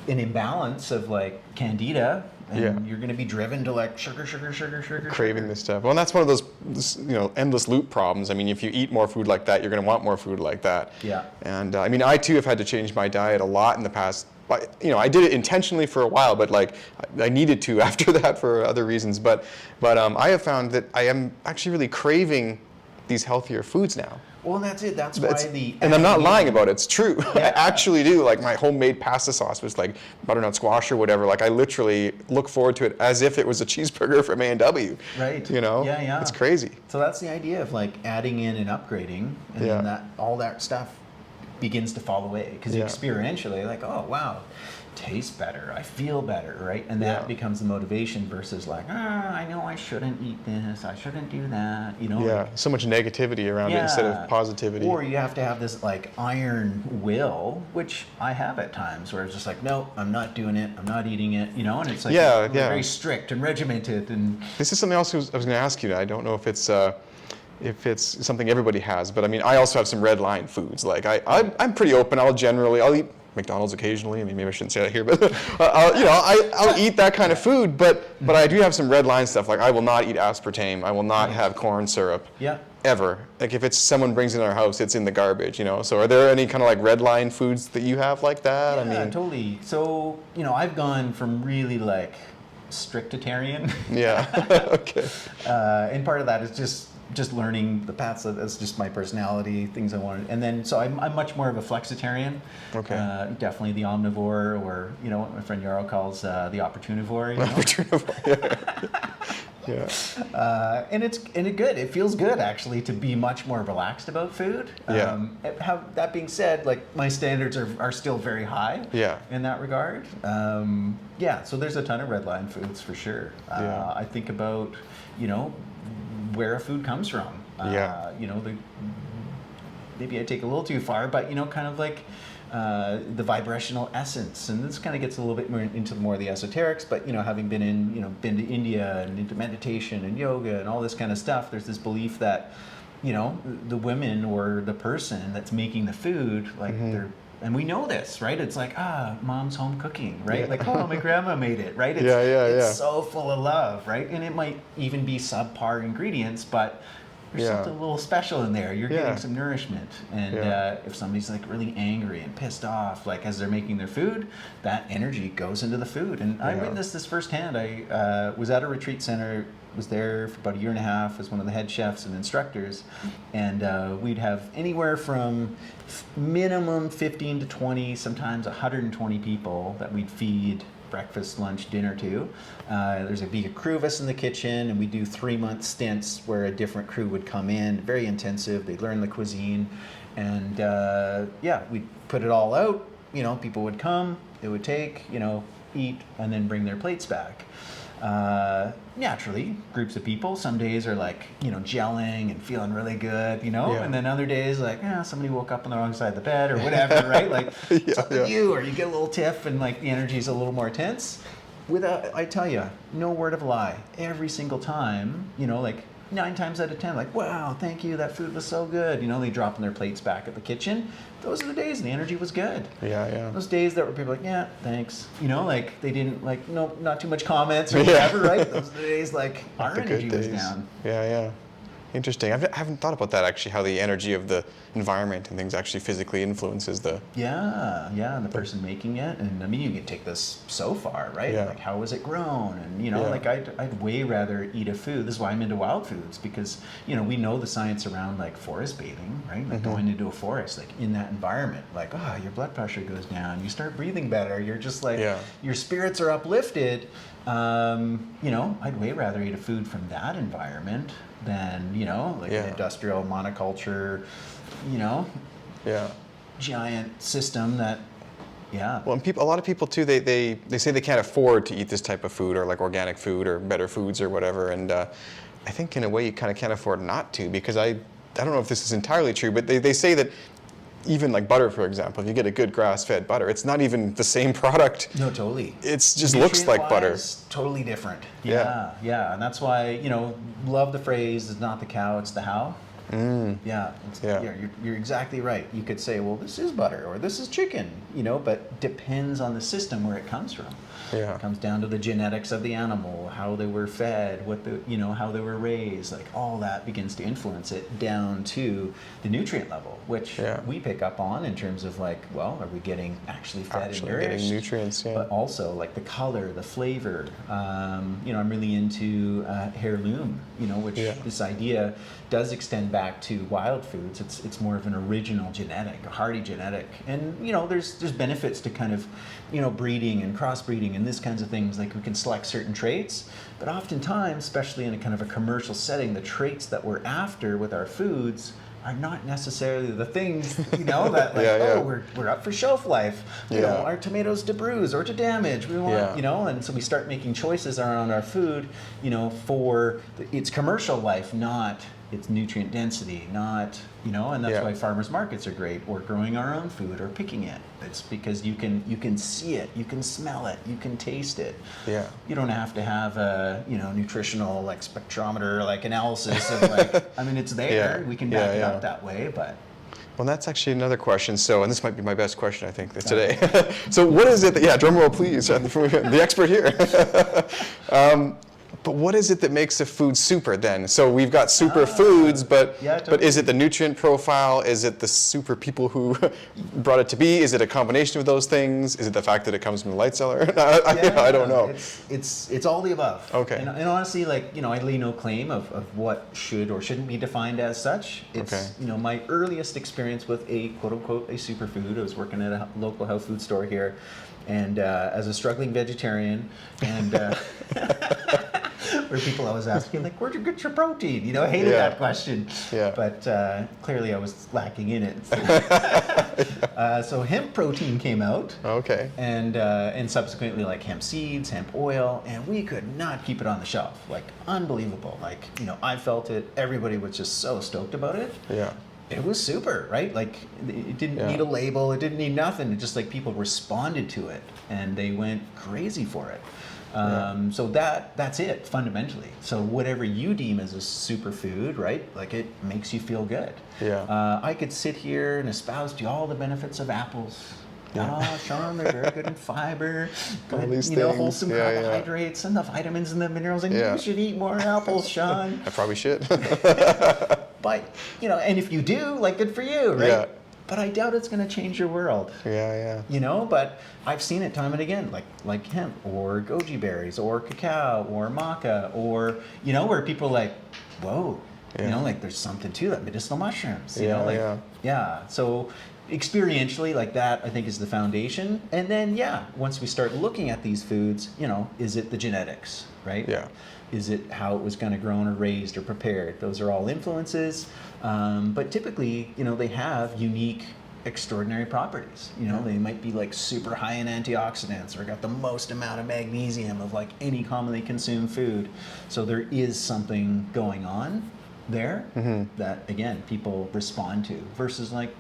an imbalance of like candida, and Yeah. you're going to be driven to like sugar, Craving this stuff. Well, and that's one of those, endless loop problems. I mean, if you eat more food like that, you're going to want more food like that. Yeah. And I mean, I too have had to change my diet a lot in the past. But, I did it intentionally for a while, but like I needed to after that for other reasons. But I have found that I am actually really craving these healthier foods now. Well, that's it. That's why and I'm not lying about it. It's true. Yeah. I actually do. Like my homemade pasta sauce was like butternut squash or whatever. Like I literally look forward to it as if it was a cheeseburger from A&W. Right. Yeah. It's crazy. So that's the idea of like adding in and upgrading, and then that all that stuff begins to fall away because experientially, like, oh wow, tastes better, I feel better, right? And that becomes the motivation versus like, I know I shouldn't eat this, I shouldn't do that, Yeah, so much negativity around it instead of positivity. Or you have to have this like iron will, which I have at times, where it's just like, no, I'm not doing it, I'm not eating it, and it's like very strict and regimented. And this is something else I was going to ask you. I don't know if it's something everybody has, but I mean, I also have some red line foods. Like I'm pretty open. I'll eat McDonald's occasionally. I mean, maybe I shouldn't say that here, but I'll eat that kind of food. But I do have some red line stuff. Like I will not eat aspartame. I will not have corn syrup. Yeah. Ever. Like if it's someone brings it in our house, it's in the garbage. So are there any kind of like red line foods that you have like that? Yeah, I mean, totally. So I've gone from really like strictitarian. Yeah. Okay. And part of that is just learning the paths. That's just my personality, things I wanted. And then, so I'm much more of a flexitarian. Okay. Definitely the omnivore, or, what my friend Yarrow calls the opportunivore. Yeah. And it's good. It feels good, actually, to be much more relaxed about food. Yeah. That being said, like, my standards are still very high. Yeah. In that regard. So there's a ton of red line foods for sure. I think about, where a food comes from. Maybe I take a little too far, but kind of like the vibrational essence, and this kind of gets a little bit more into more of the esoterics. But having been to India and into meditation and yoga and all this kind of stuff, there's this belief that the women or the person that's making the food, like they're. And we know this, right? It's like, mom's home cooking, right? Like, my grandma made it, right? It's so full of love, right? And it might even be subpar ingredients, but there's something a little special in there. You're getting some nourishment. And if somebody's like really angry and pissed off, like as they're making their food, that energy goes into the food. And I witnessed this firsthand. I was at a retreat center, was there for about a year and a half as one of the head chefs and instructors, and we'd have anywhere from minimum 15 to 20, sometimes 120 people that we'd feed breakfast, lunch, dinner to. There's a big crew of us in the kitchen, and we do 3-month stints where a different crew would come in, very intensive. They'd learn the cuisine, and we'd put it all out. People would come, they would take, eat, and then bring their plates back. Naturally, groups of people, some days are like, gelling and feeling really good, and then other days like, somebody woke up on the wrong side of the bed or whatever, right? Like, it's up to you, or you get a little tiff and like the energy's a little more tense. I tell you, no word of a lie, every single time, like 9 times out of 10, like, wow, thank you, that food was so good. They dropping their plates back at the kitchen. Those are the days, and the energy was good. Yeah. Those days that were people like, yeah, thanks. Like they didn't like, no, not too much comments or whatever, right? Those are the days like our energy was down. Yeah. Interesting. I haven't thought about that actually, how the energy of the environment and things actually physically influences the... and the person making it. And I mean, you can take this so far, right? Like, how was it grown? And, like I'd way rather eat a food. This is why I'm into wild foods, because, we know the science around like forest bathing, right? Like going into a forest, like in that environment, like, your blood pressure goes down, you start breathing better. You're just like, your spirits are uplifted. I'd way rather eat a food from that environment than, an industrial monoculture, giant system that, Well, and a lot of people too, they say they can't afford to eat this type of food or like organic food or better foods or whatever. And I think in a way you kind of can't afford not to, because I don't know if this is entirely true, but they say that even like butter, for example, if you get a good grass-fed butter, it's not even the same product. No, totally. It just looks like butter. Totally different. Yeah. And that's why, love the phrase, it's not the cow, it's the how. Yeah, you're exactly right. You could say, well, this is butter or this is chicken, but depends on the system where it comes from. Yeah. It comes down to the genetics of the animal, how they were fed, how they were raised, like all that begins to influence it down to the nutrient level, which we pick up on in terms of like, well, are we getting actually fed and nourished? Getting nutrients, But also like the color, the flavor. I'm really into heirloom, which this idea does extend back to wild foods. It's more of an original genetic, a hardy genetic. And, there's benefits to kind of, breeding and crossbreeding and this kinds of things. Like we can select certain traits, but oftentimes, especially in a kind of a commercial setting, the traits that we're after with our foods are not necessarily the things, that like, we're up for shelf life. Our tomatoes to bruise or to damage. We want, and so we start making choices around our food, for its commercial life, not its nutrient density, not, and that's why farmers markets are great, or growing our own food or picking it. It's because you can see it, you can smell it, you can taste it. Yeah. You don't have to have a, nutritional like spectrometer like analysis of like, I mean, it's there. We can back it up that way, but. Well, that's actually another question. So, and this might be my best question, I think, today. So what is it that, drum roll please, the expert here. But what is it that makes a food super then? So we've got super foods, but is it the nutrient profile? Is it the super people who brought it to be? Is it a combination of those things? Is it the fact that it comes from the Light Cellar? I don't know. It's all the above. Okay. And honestly, like, I lay no claim of what should or shouldn't be defined as such. It's, my earliest experience with a quote unquote a superfood. I was working at a local health food store here, and as a struggling vegetarian, and where people always asking, like, where'd you get your protein? I hated that question. Yeah. But clearly I was lacking in it. So hemp protein came out. Okay. And subsequently, like, hemp seeds, hemp oil, and we could not keep it on the shelf. Like, unbelievable. Like, I felt it. Everybody was just so stoked about it. Yeah. It was super, right? Like, it didn't need a label. It didn't need nothing. It just, like, people responded to it, and they went crazy for it. So that's it fundamentally. So whatever you deem as a superfood, right? Like, it makes you feel good. Yeah. I could sit here and espouse to you all the benefits of apples. Sean, they're very good in fiber, good, wholesome carbohydrates and the vitamins and the minerals, and you should eat more apples, Sean. I probably should. But, and if you do, like, good for you, right? Yeah. But I doubt it's going to change your world. But I've seen it time and again, like hemp or goji berries or cacao or maca or, where people are like, whoa, like there's something to that, medicinal mushrooms, So experientially, like that, I think is the foundation. And then, once we start looking at these foods, is it the genetics, right? Yeah. Is it how it was kind of grown or raised or prepared? Those are all influences. But typically, they have unique, extraordinary properties. They might be like super high in antioxidants or got the most amount of magnesium of like any commonly consumed food. So there is something going on there that, again, people respond to versus like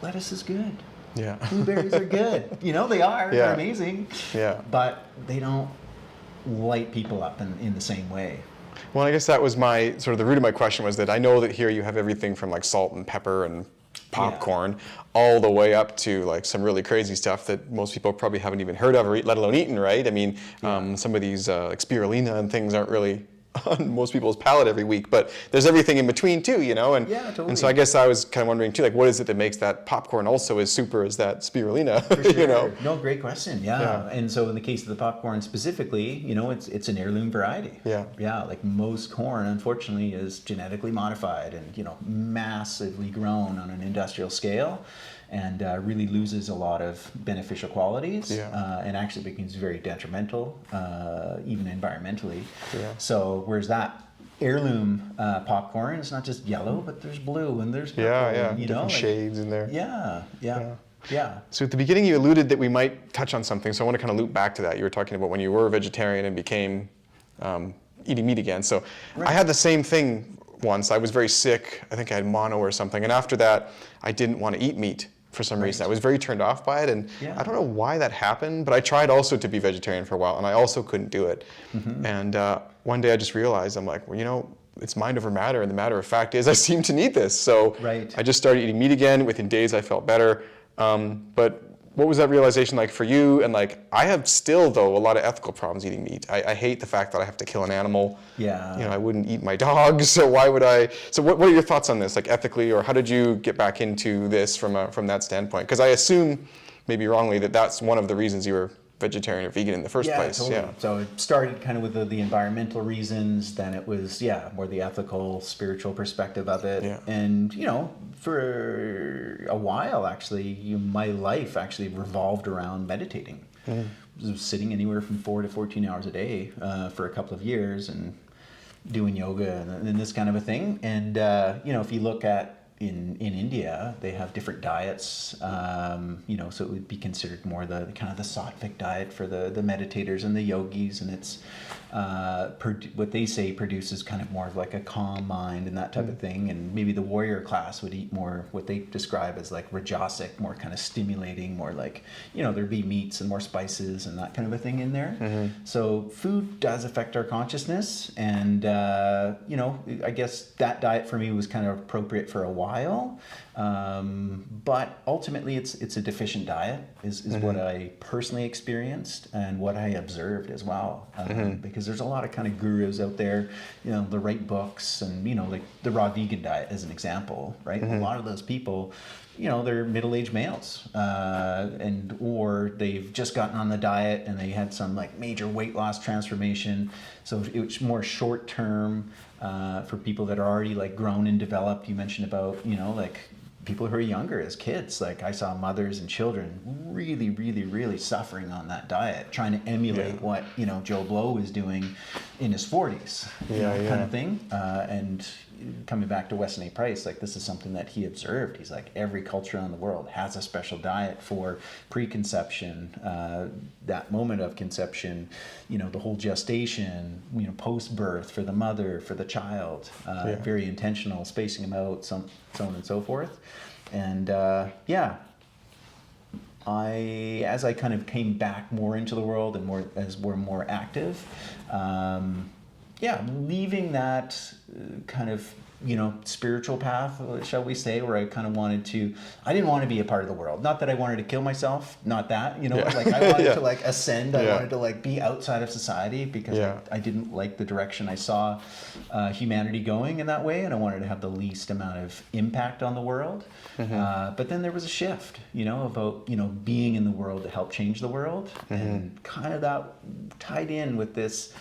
lettuce is good. Yeah. Blueberries are good. They are. They're amazing. Yeah. But they don't light people up in the same way. Well, I guess that was my sort of the root of my question was that I know that here you have everything from like salt and pepper and popcorn all the way up to like some really crazy stuff that most people probably haven't even heard of or let alone eaten, right? I mean, some of these like spirulina and things aren't really on most people's palate every week, but there's everything in between too, and totally. And so I guess I was kind of wondering too, like, what is it that makes that popcorn also as super as that spirulina? For sure. No, great question. Yeah. And so in the case of the popcorn specifically, it's an heirloom variety. Yeah. Like most corn, unfortunately, is genetically modified and massively grown on an industrial scale. And really loses a lot of beneficial qualities and actually becomes very detrimental, even environmentally. Yeah. So whereas that heirloom popcorn, it's not just yellow, but there's blue and there's purple. Different shades in there. Yeah. So at the beginning you alluded that we might touch on something, so I want to kind of loop back to that. You were talking about when you were a vegetarian and became eating meat again. So I had the same thing once. I was very sick. I think I had mono or something. And after that, I didn't want to eat meat for some reason. I was very turned off by it, and I don't know why that happened, but I tried also to be vegetarian for a while, and I also couldn't do it. And one day I just realized, I'm like, well, it's mind over matter, and the matter of fact is I seem to need this. So Right. I just started eating meat again. Within days, I felt better. But what was that realization like for you? And like, I have still, though, a lot of ethical problems eating meat. I hate the fact that I have to kill an animal. Yeah. You know, I wouldn't eat my dog, so why would I? So what are your thoughts on this, like ethically, or how did you get back into this from that standpoint? Because I assume, maybe wrongly, that that's one of the reasons you were vegetarian or vegan in the first place. Totally. Yeah. So it started kind of with the environmental reasons, then it was, more the ethical, spiritual perspective of it. Yeah. And, for a while, actually, my life actually revolved around meditating. I was sitting anywhere from 4 to 14 hours a day for a couple of years and doing yoga and this kind of a thing. And, if you look at in India, they have different diets, so it would be considered more the kind of the sattvic diet for the meditators and the yogis, and it's what they say produces kind of more of like a calm mind and that type of thing. And maybe the warrior class would eat more what they describe as like rajasic, more kind of stimulating, more like, there'd be meats and more spices and that kind of a thing in there. So food does affect our consciousness, and I guess that diet for me was kind of appropriate for a while. But ultimately it's a deficient diet is what I personally experienced and what I observed as well. Because there's a lot of kind of gurus out there, the right books, and, like the raw vegan diet as an example, right? A lot of those people, they're middle-aged males, or they've just gotten on the diet and they had some like major weight loss transformation. So it was more short-term for people that are already like grown and developed. You mentioned about, like people who are younger as kids. Like I saw mothers and children really, really, really suffering on that diet, trying to emulate what, Joe Blow was doing in his 40s, kind of thing. And coming back to Weston A. Price, like this is something that he observed. He's like, every culture in the world has a special diet for preconception, that moment of conception, the whole gestation, post-birth for the mother, for the child, very intentional, spacing them out, so on and so forth. And as I kind of came back more into the world and as we're more active, leaving that kind of, spiritual path, shall we say, where I kind of I didn't want to be a part of the world. Not that I wanted to kill myself, not that, like I wanted to like ascend. I wanted to like be outside of society because I didn't like the direction I saw humanity going in that way. And I wanted to have the least amount of impact on the world. But then there was a shift, about, being in the world to help change the world. And kind of that tied in with this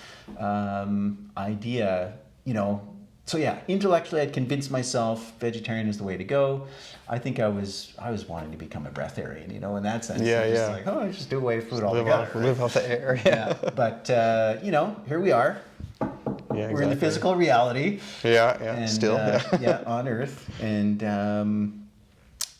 idea, so intellectually I'd convinced myself vegetarian is the way to go. I think I was wanting to become a breatharian, in that sense. Just like, I just do away with food altogether. Live off the air. But here we are. We're in the physical reality. And, still. On Earth. And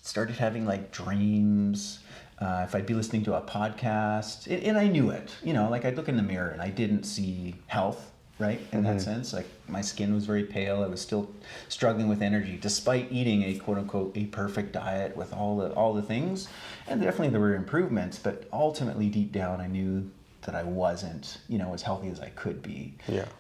started having like dreams. If I'd be listening to a podcast, and I knew it, like I'd look in the mirror and I didn't see health, right? In that sense, like my skin was very pale. I was still struggling with energy, despite eating a quote unquote a perfect diet with all the things. And definitely there were improvements, but ultimately deep down I knew that I wasn't, as healthy as I could be.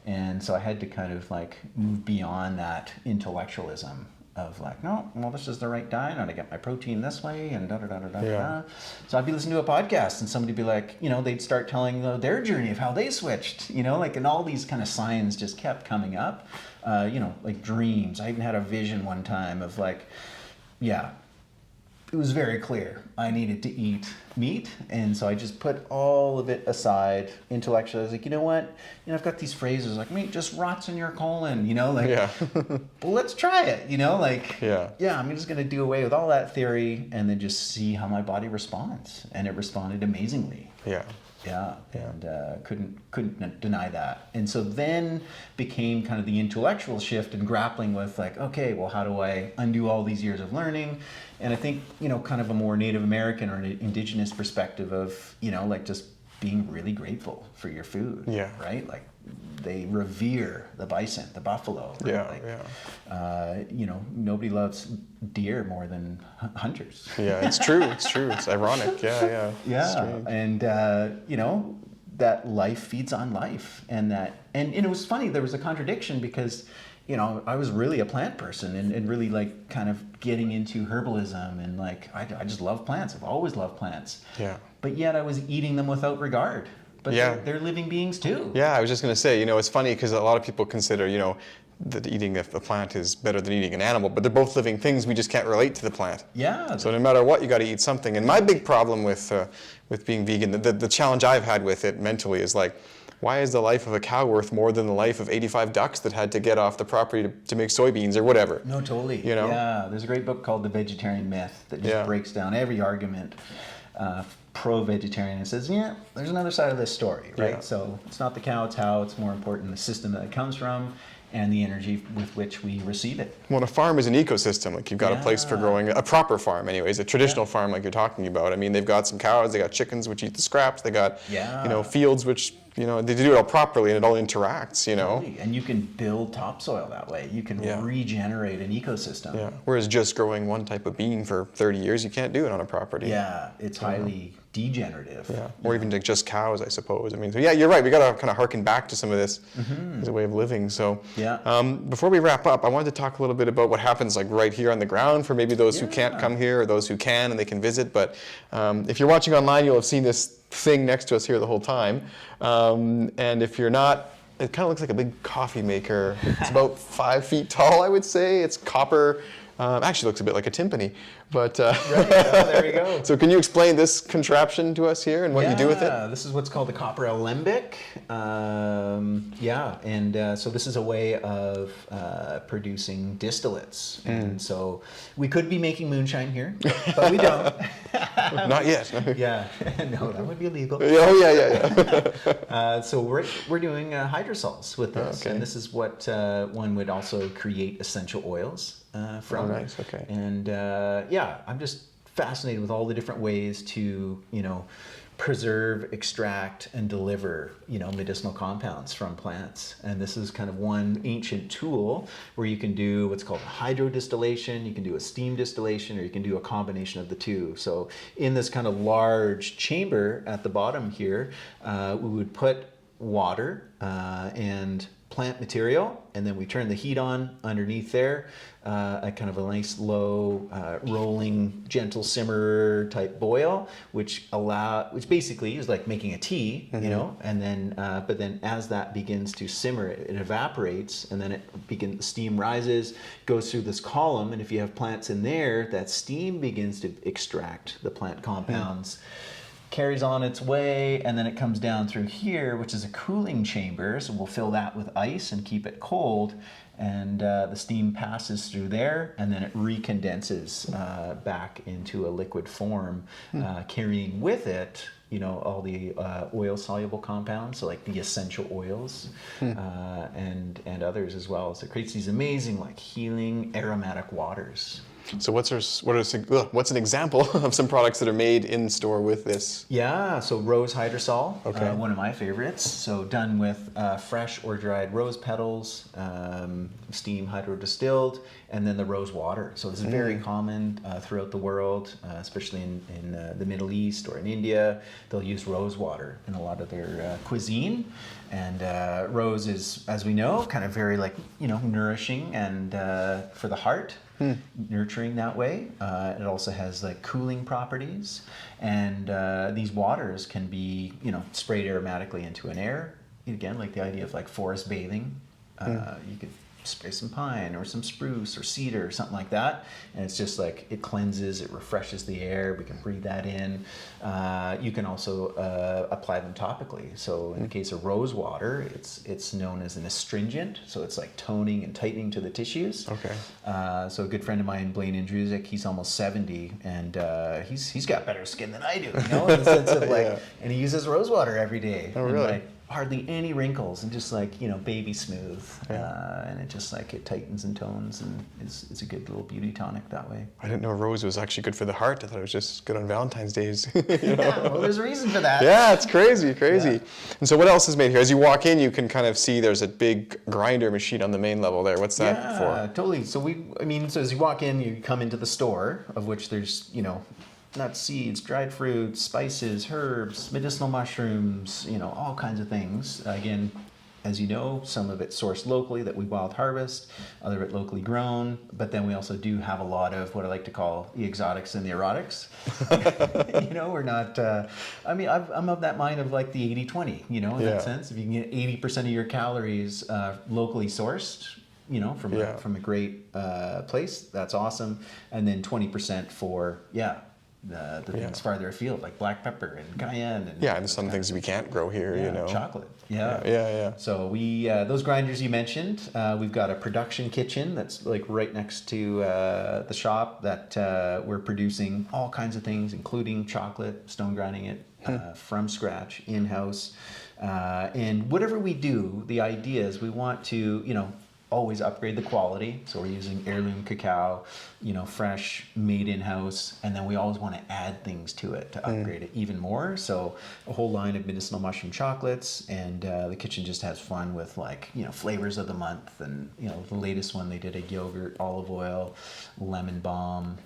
And so I had to kind of like move beyond that intellectualism of like, no, well, this is the right diet, and I get my protein this way, and da-da-da-da-da-da. So I'd be listening to a podcast, and somebody would be like, they'd start telling their journey of how they switched, and all these kind of signs just kept coming up, like dreams. I even had a vision one time of like, it was very clear I needed to eat meat, and so I just put all of it aside intellectually. I was like, you know what? I've got these phrases like meat just rots in your colon, well, let's try it, I'm just going to do away with all that theory and then just see how my body responds. And it responded amazingly. And couldn't deny that. And so then became kind of the intellectual shift and grappling with like, okay, well, how do I undo all these years of learning? And I think, kind of a more Native American or an indigenous perspective of, like just being really grateful for your food, right? Like they revere the bison, the buffalo. Right? Nobody loves deer more than hunters. It's true. It's ironic. And that life feeds on life, and it was funny. There was a contradiction because I was really a plant person and really like kind of getting into herbalism and like I just love plants. I've always loved plants. Yeah. But yet I was eating them without regard. But they're living beings too. Yeah, I was just going to say, it's funny because a lot of people consider, that eating a plant is better than eating an animal, but they're both living things. We just can't relate to the plant. Yeah. So no matter what, you got to eat something. And my big problem with being vegan, the challenge I've had with it mentally is like, why is the life of a cow worth more than the life of 85 ducks that had to get off the property to make soybeans or whatever? No, totally. Yeah, there's a great book called The Vegetarian Myth that just breaks down every argument pro-vegetarian and says, there's another side of this story, right? Yeah. So it's not the cow, it's how, it's more important the system that it comes from and the energy with which we receive it. Well, a farm is an ecosystem. Like you've got a place for growing, a proper farm anyways, a traditional farm like you're talking about. I mean, they've got some cows, they got chickens which eat the scraps, they got, fields which, they do it all properly and it all interacts, Totally. And you can build topsoil that way. You can regenerate an ecosystem. Yeah. Whereas just growing one type of bean for 30 years, you can't do it on a property. Yeah, it's highly degenerative. Yeah. Or even like just cows, I suppose. I mean, so you're right. We got to kind of harken back to some of this as a way of living. So before we wrap up, I wanted to talk a little bit about what happens like right here on the ground for maybe those who can't come here or those who can and they can visit. But if you're watching online, you'll have seen this thing next to us here the whole time. And if you're not, it kind of looks like a big coffee maker. It's about 5 feet tall, I would say. It's copper. Actually looks a bit like a timpani, but there you go. So can you explain this contraption to us here and what you do with it? This is what's called the copper alembic. So this is a way of producing distillates. And so we could be making moonshine here, but we don't. Not yet. No, that would be illegal. Yeah. So we're doing hydrosols with this, and this is what one would also create essential oils from. Oh, nice. Okay. And I'm just fascinated with all the different ways to preserve, extract, and deliver medicinal compounds from plants. And this is kind of one ancient tool where you can do what's called hydrodistillation, you can do a steam distillation, or you can do a combination of the two. So in this kind of large chamber at the bottom here, we would put water and plant material, and then we turn the heat on underneath there, a kind of a nice low rolling gentle simmer type boil, which basically is like making a tea, and then but then as that begins to simmer, it evaporates, and then the steam rises, goes through this column, and if you have plants in there, that steam begins to extract the plant compounds. Carries on its way, and then it comes down through here, which is a cooling chamber. So we'll fill that with ice and keep it cold, and the steam passes through there, and then it recondenses back into a liquid form, carrying with it all the oil-soluble compounds, so like the essential oils and others as well. So it creates these amazing like healing aromatic waters. So what's an example of some products that are made in store with this? Yeah, so rose hydrosol, one of my favorites. So done with fresh or dried rose petals, steam hydrodistilled, and then the rose water. So this is very common throughout the world, especially in the Middle East or in India. They'll use rose water in a lot of their cuisine. And rose is, as we know, kind of very nourishing and for the heart. Nurturing that way. It also has like cooling properties, and these waters can be sprayed aromatically into an air. Again, like the idea of like forest bathing. You could spray some pine or some spruce or cedar or something like that, and it's just like it cleanses, it refreshes the air. We can breathe that in. You can also apply them topically. So in the case of rose water, it's known as an astringent, so it's like toning and tightening to the tissues. So a good friend of mine, Blaine Andrusik, he's almost 70, and he's got better skin than I do, in the sense of like, and he uses rose water every day. Oh, really? And hardly any wrinkles, and just like baby smooth, and it just like it tightens and tones, and it's a good little beauty tonic that way. I didn't know rose was actually good for the heart. I thought it was just good on Valentine's days. Well, there's a reason for that. Yeah, it's crazy. Yeah. And so what else is made here? As you walk in, you can kind of see there's a big grinder machine on the main level there. What's that for? Yeah, totally. So so as you walk in, you come into the store, of which there's nuts, seeds, dried fruits, spices, herbs, medicinal mushrooms, all kinds of things. Again, as you know, some of it sourced locally that we wild harvest, other of it locally grown. But then we also do have a lot of what I like to call the exotics and the erotics. We're not, I'm of that mind of like the 80-20, in that sense. If you can get 80% of your calories locally sourced, from a great place, that's awesome. And then 20% for, the things farther afield, like black pepper and cayenne. And some things we can't grow here, chocolate. So we those grinders you mentioned, we've got a production kitchen that's like right next to the shop that we're producing all kinds of things, including chocolate, stone grinding it from scratch, in-house. And whatever we do, the idea is we want to, always upgrade the quality. So we're using heirloom cacao, fresh, made in-house, and then we always want to add things to it to upgrade it even more. So a whole line of medicinal mushroom chocolates, and the kitchen just has fun with flavors of the month. And the latest one, they did a yogurt, olive oil, lemon balm,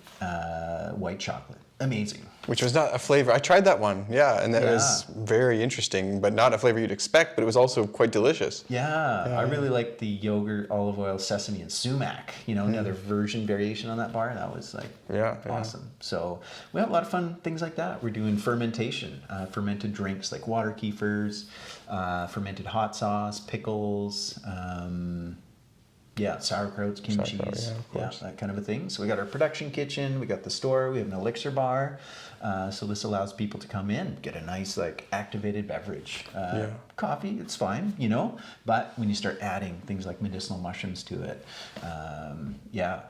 white chocolate. Amazing. Which was not a flavor. I tried that one, and that was very interesting, but not a flavor you'd expect, but it was also quite delicious. I really liked the yogurt, olive oil, sesame, and sumac, another version variation on that bar. That was awesome. So we have a lot of fun things like that. We're doing fermentation, fermented drinks like water kefirs, fermented hot sauce, pickles, sauerkrauts, kimchis, that kind of a thing. So we got our production kitchen, we got the store, we have an elixir bar. So this allows people to come in, get a nice activated beverage. Coffee, it's fine, but when you start adding things like medicinal mushrooms to it,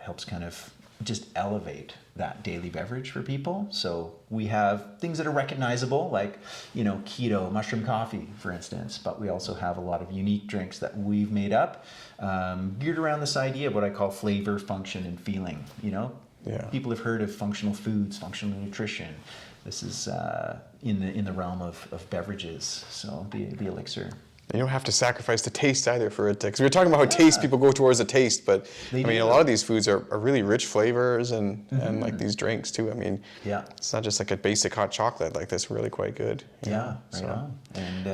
helps kind of just elevate that daily beverage for people. So we have things that are recognizable, like keto mushroom coffee, for instance, but we also have a lot of unique drinks that we've made up, geared around this idea of what I call flavor, function, and feeling. People have heard of functional foods, functional nutrition. This is in the realm of beverages. So the elixir. You don't have to sacrifice the taste either for it, because we were talking about how taste, people go towards the taste, but a lot of these foods are really rich flavors and like these drinks too. It's not just like a basic hot chocolate, like that's really quite good. Right on. And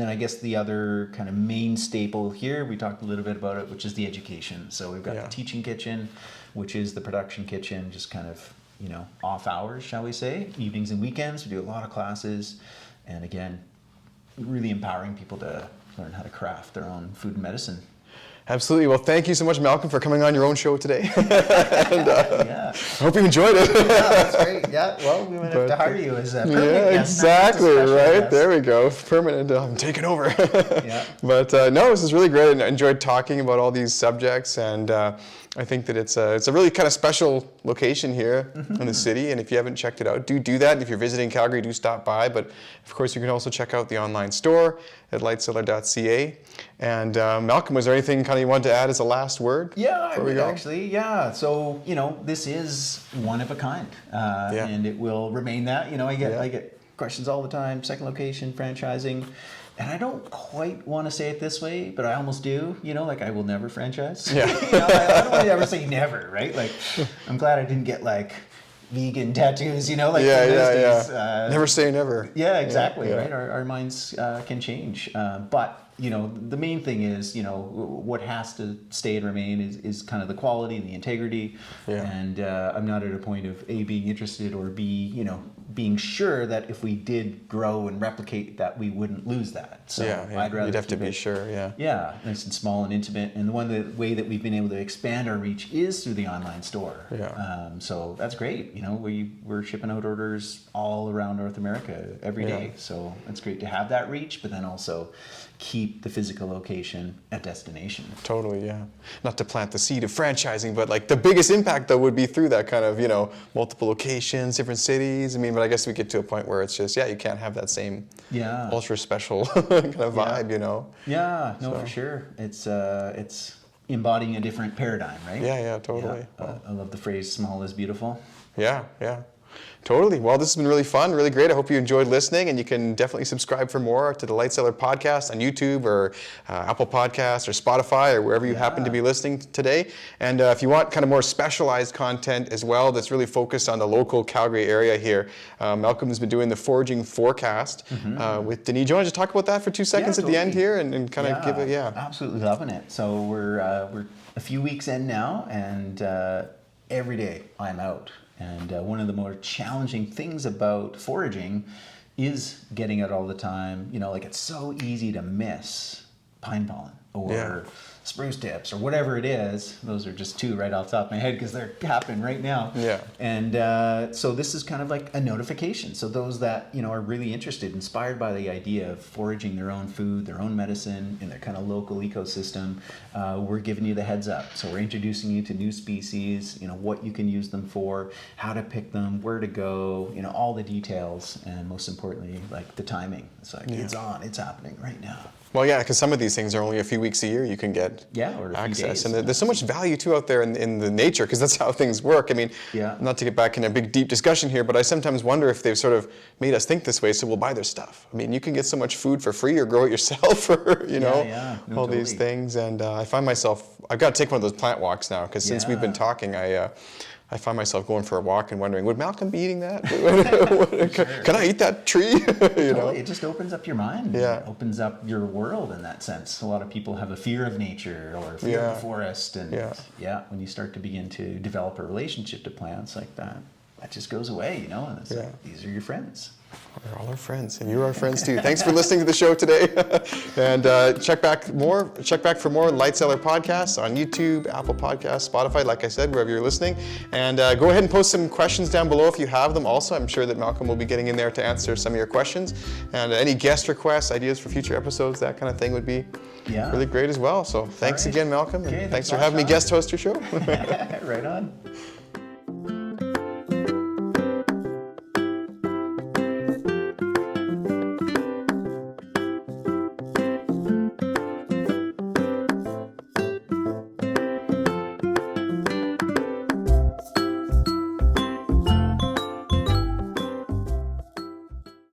then I guess the other kind of main staple here, we talked a little bit about it, which is the education. So we've got the teaching kitchen, which is the production kitchen, just kind of, off hours, shall we say, evenings and weekends. We do a lot of classes, and again, really empowering people to learn how to craft their own food and medicine. Absolutely. Well, thank you so much, Malcolm, for coming on your own show today. And, I hope you enjoyed it. That's great. Well, we might have to hire you as a permanent guest. Exactly, right? Guest. There we go. Permanent. I'm taking over. But no, this is really great. I enjoyed talking about all these subjects, and I think that it's a really kind of special location here in the city, and if you haven't checked it out, do that. If you're visiting Calgary, do stop by. But of course, you can also check out the online store at lightcellar.ca. And Malcolm, was there anything kind of you wanted to add as a last word? Actually. So this is one of a kind, and it will remain that. I get questions all the time: second location, franchising. And I don't quite want to say it this way, but I almost do. I will never franchise. I don't want to ever say never, right? Like, I'm glad I didn't get vegan tattoos. Never say never. Exactly. Right. Our minds can change, but the main thing is, what has to stay and remain is kind of the quality and the integrity. And I'm not at a point of A, being interested, or B, being sure that if we did grow and replicate that, we wouldn't lose that. So I'd rather you'd have to be sure. Nice and small and intimate. And the way that we've been able to expand our reach is through the online store. So that's great. We're shipping out orders all around North America every day. So it's great to have that reach, but then also keep the physical location a destination. Totally, Not to plant the seed of franchising, but the biggest impact though would be through that kind of, multiple locations, different cities. But I guess we get to a point where it's just, you can't have that same ultra special kind of vibe, For sure. It's embodying a different paradigm, right? Totally. I love the phrase "small is beautiful." Totally. Well, this has been really fun, really great. I hope you enjoyed listening, and you can definitely subscribe for more to the Light Cellar Podcast on YouTube or Apple Podcasts or Spotify or wherever you happen to be listening today. And if you want kind of more specialized content as well that's really focused on the local Calgary area here, Malcolm has been doing the Foraging Forecast with Denis. Do you want to just talk about that for 2 seconds at the end here and kind of give it, Absolutely loving it. So we're a few weeks in now, and every day I'm out. And one of the more challenging things about foraging is getting out all the time. You know, like it's so easy to miss pine pollen or spruce tips or whatever it is. Those are just two right off the top of my head because they're happening right now. Yeah. And so this is kind of like a notification. So those that, you know, are really interested, inspired by the idea of foraging their own food, their own medicine in their kind of local ecosystem, we're giving you the heads up. So we're introducing you to new species, you know, what you can use them for, how to pick them, where to go, you know, all the details, and most importantly, like the timing. It's like, it's on, it's happening right now. Well, yeah, because some of these things are only a few weeks a year you can get or a access. few days. And there's so much value, too, out there in the nature, because that's how things work. I mean, not to get back in a big, deep discussion here, but I sometimes wonder if they've sort of made us think this way, so we'll buy their stuff. I mean, you can get so much food for free or grow it yourself or, you know, all these things. And I find myself, I've got to take one of those plant walks now, because since we've been talking, I find myself going for a walk and wondering, would Malcolm be eating that? Can I eat that tree? You know? It just opens up your mind. Yeah. It opens up your world in that sense. A lot of people have a fear of nature or fear of the forest. And when you start to begin to develop a relationship to plants like that, that just goes away, you know? And it's like, these are your friends. We're all our friends, and you're our friends too. Thanks for listening to the show today. And check back for more Light Cellar podcasts on YouTube, Apple Podcasts, Spotify, like I said, wherever you're listening. And go ahead and post some questions down below if you have them also. I'm sure that Malcolm will be getting in there to answer some of your questions. And any guest requests, ideas for future episodes, that kind of thing would be really great as well. So thanks again, Malcolm, and thanks for having me guest host your show. Right on.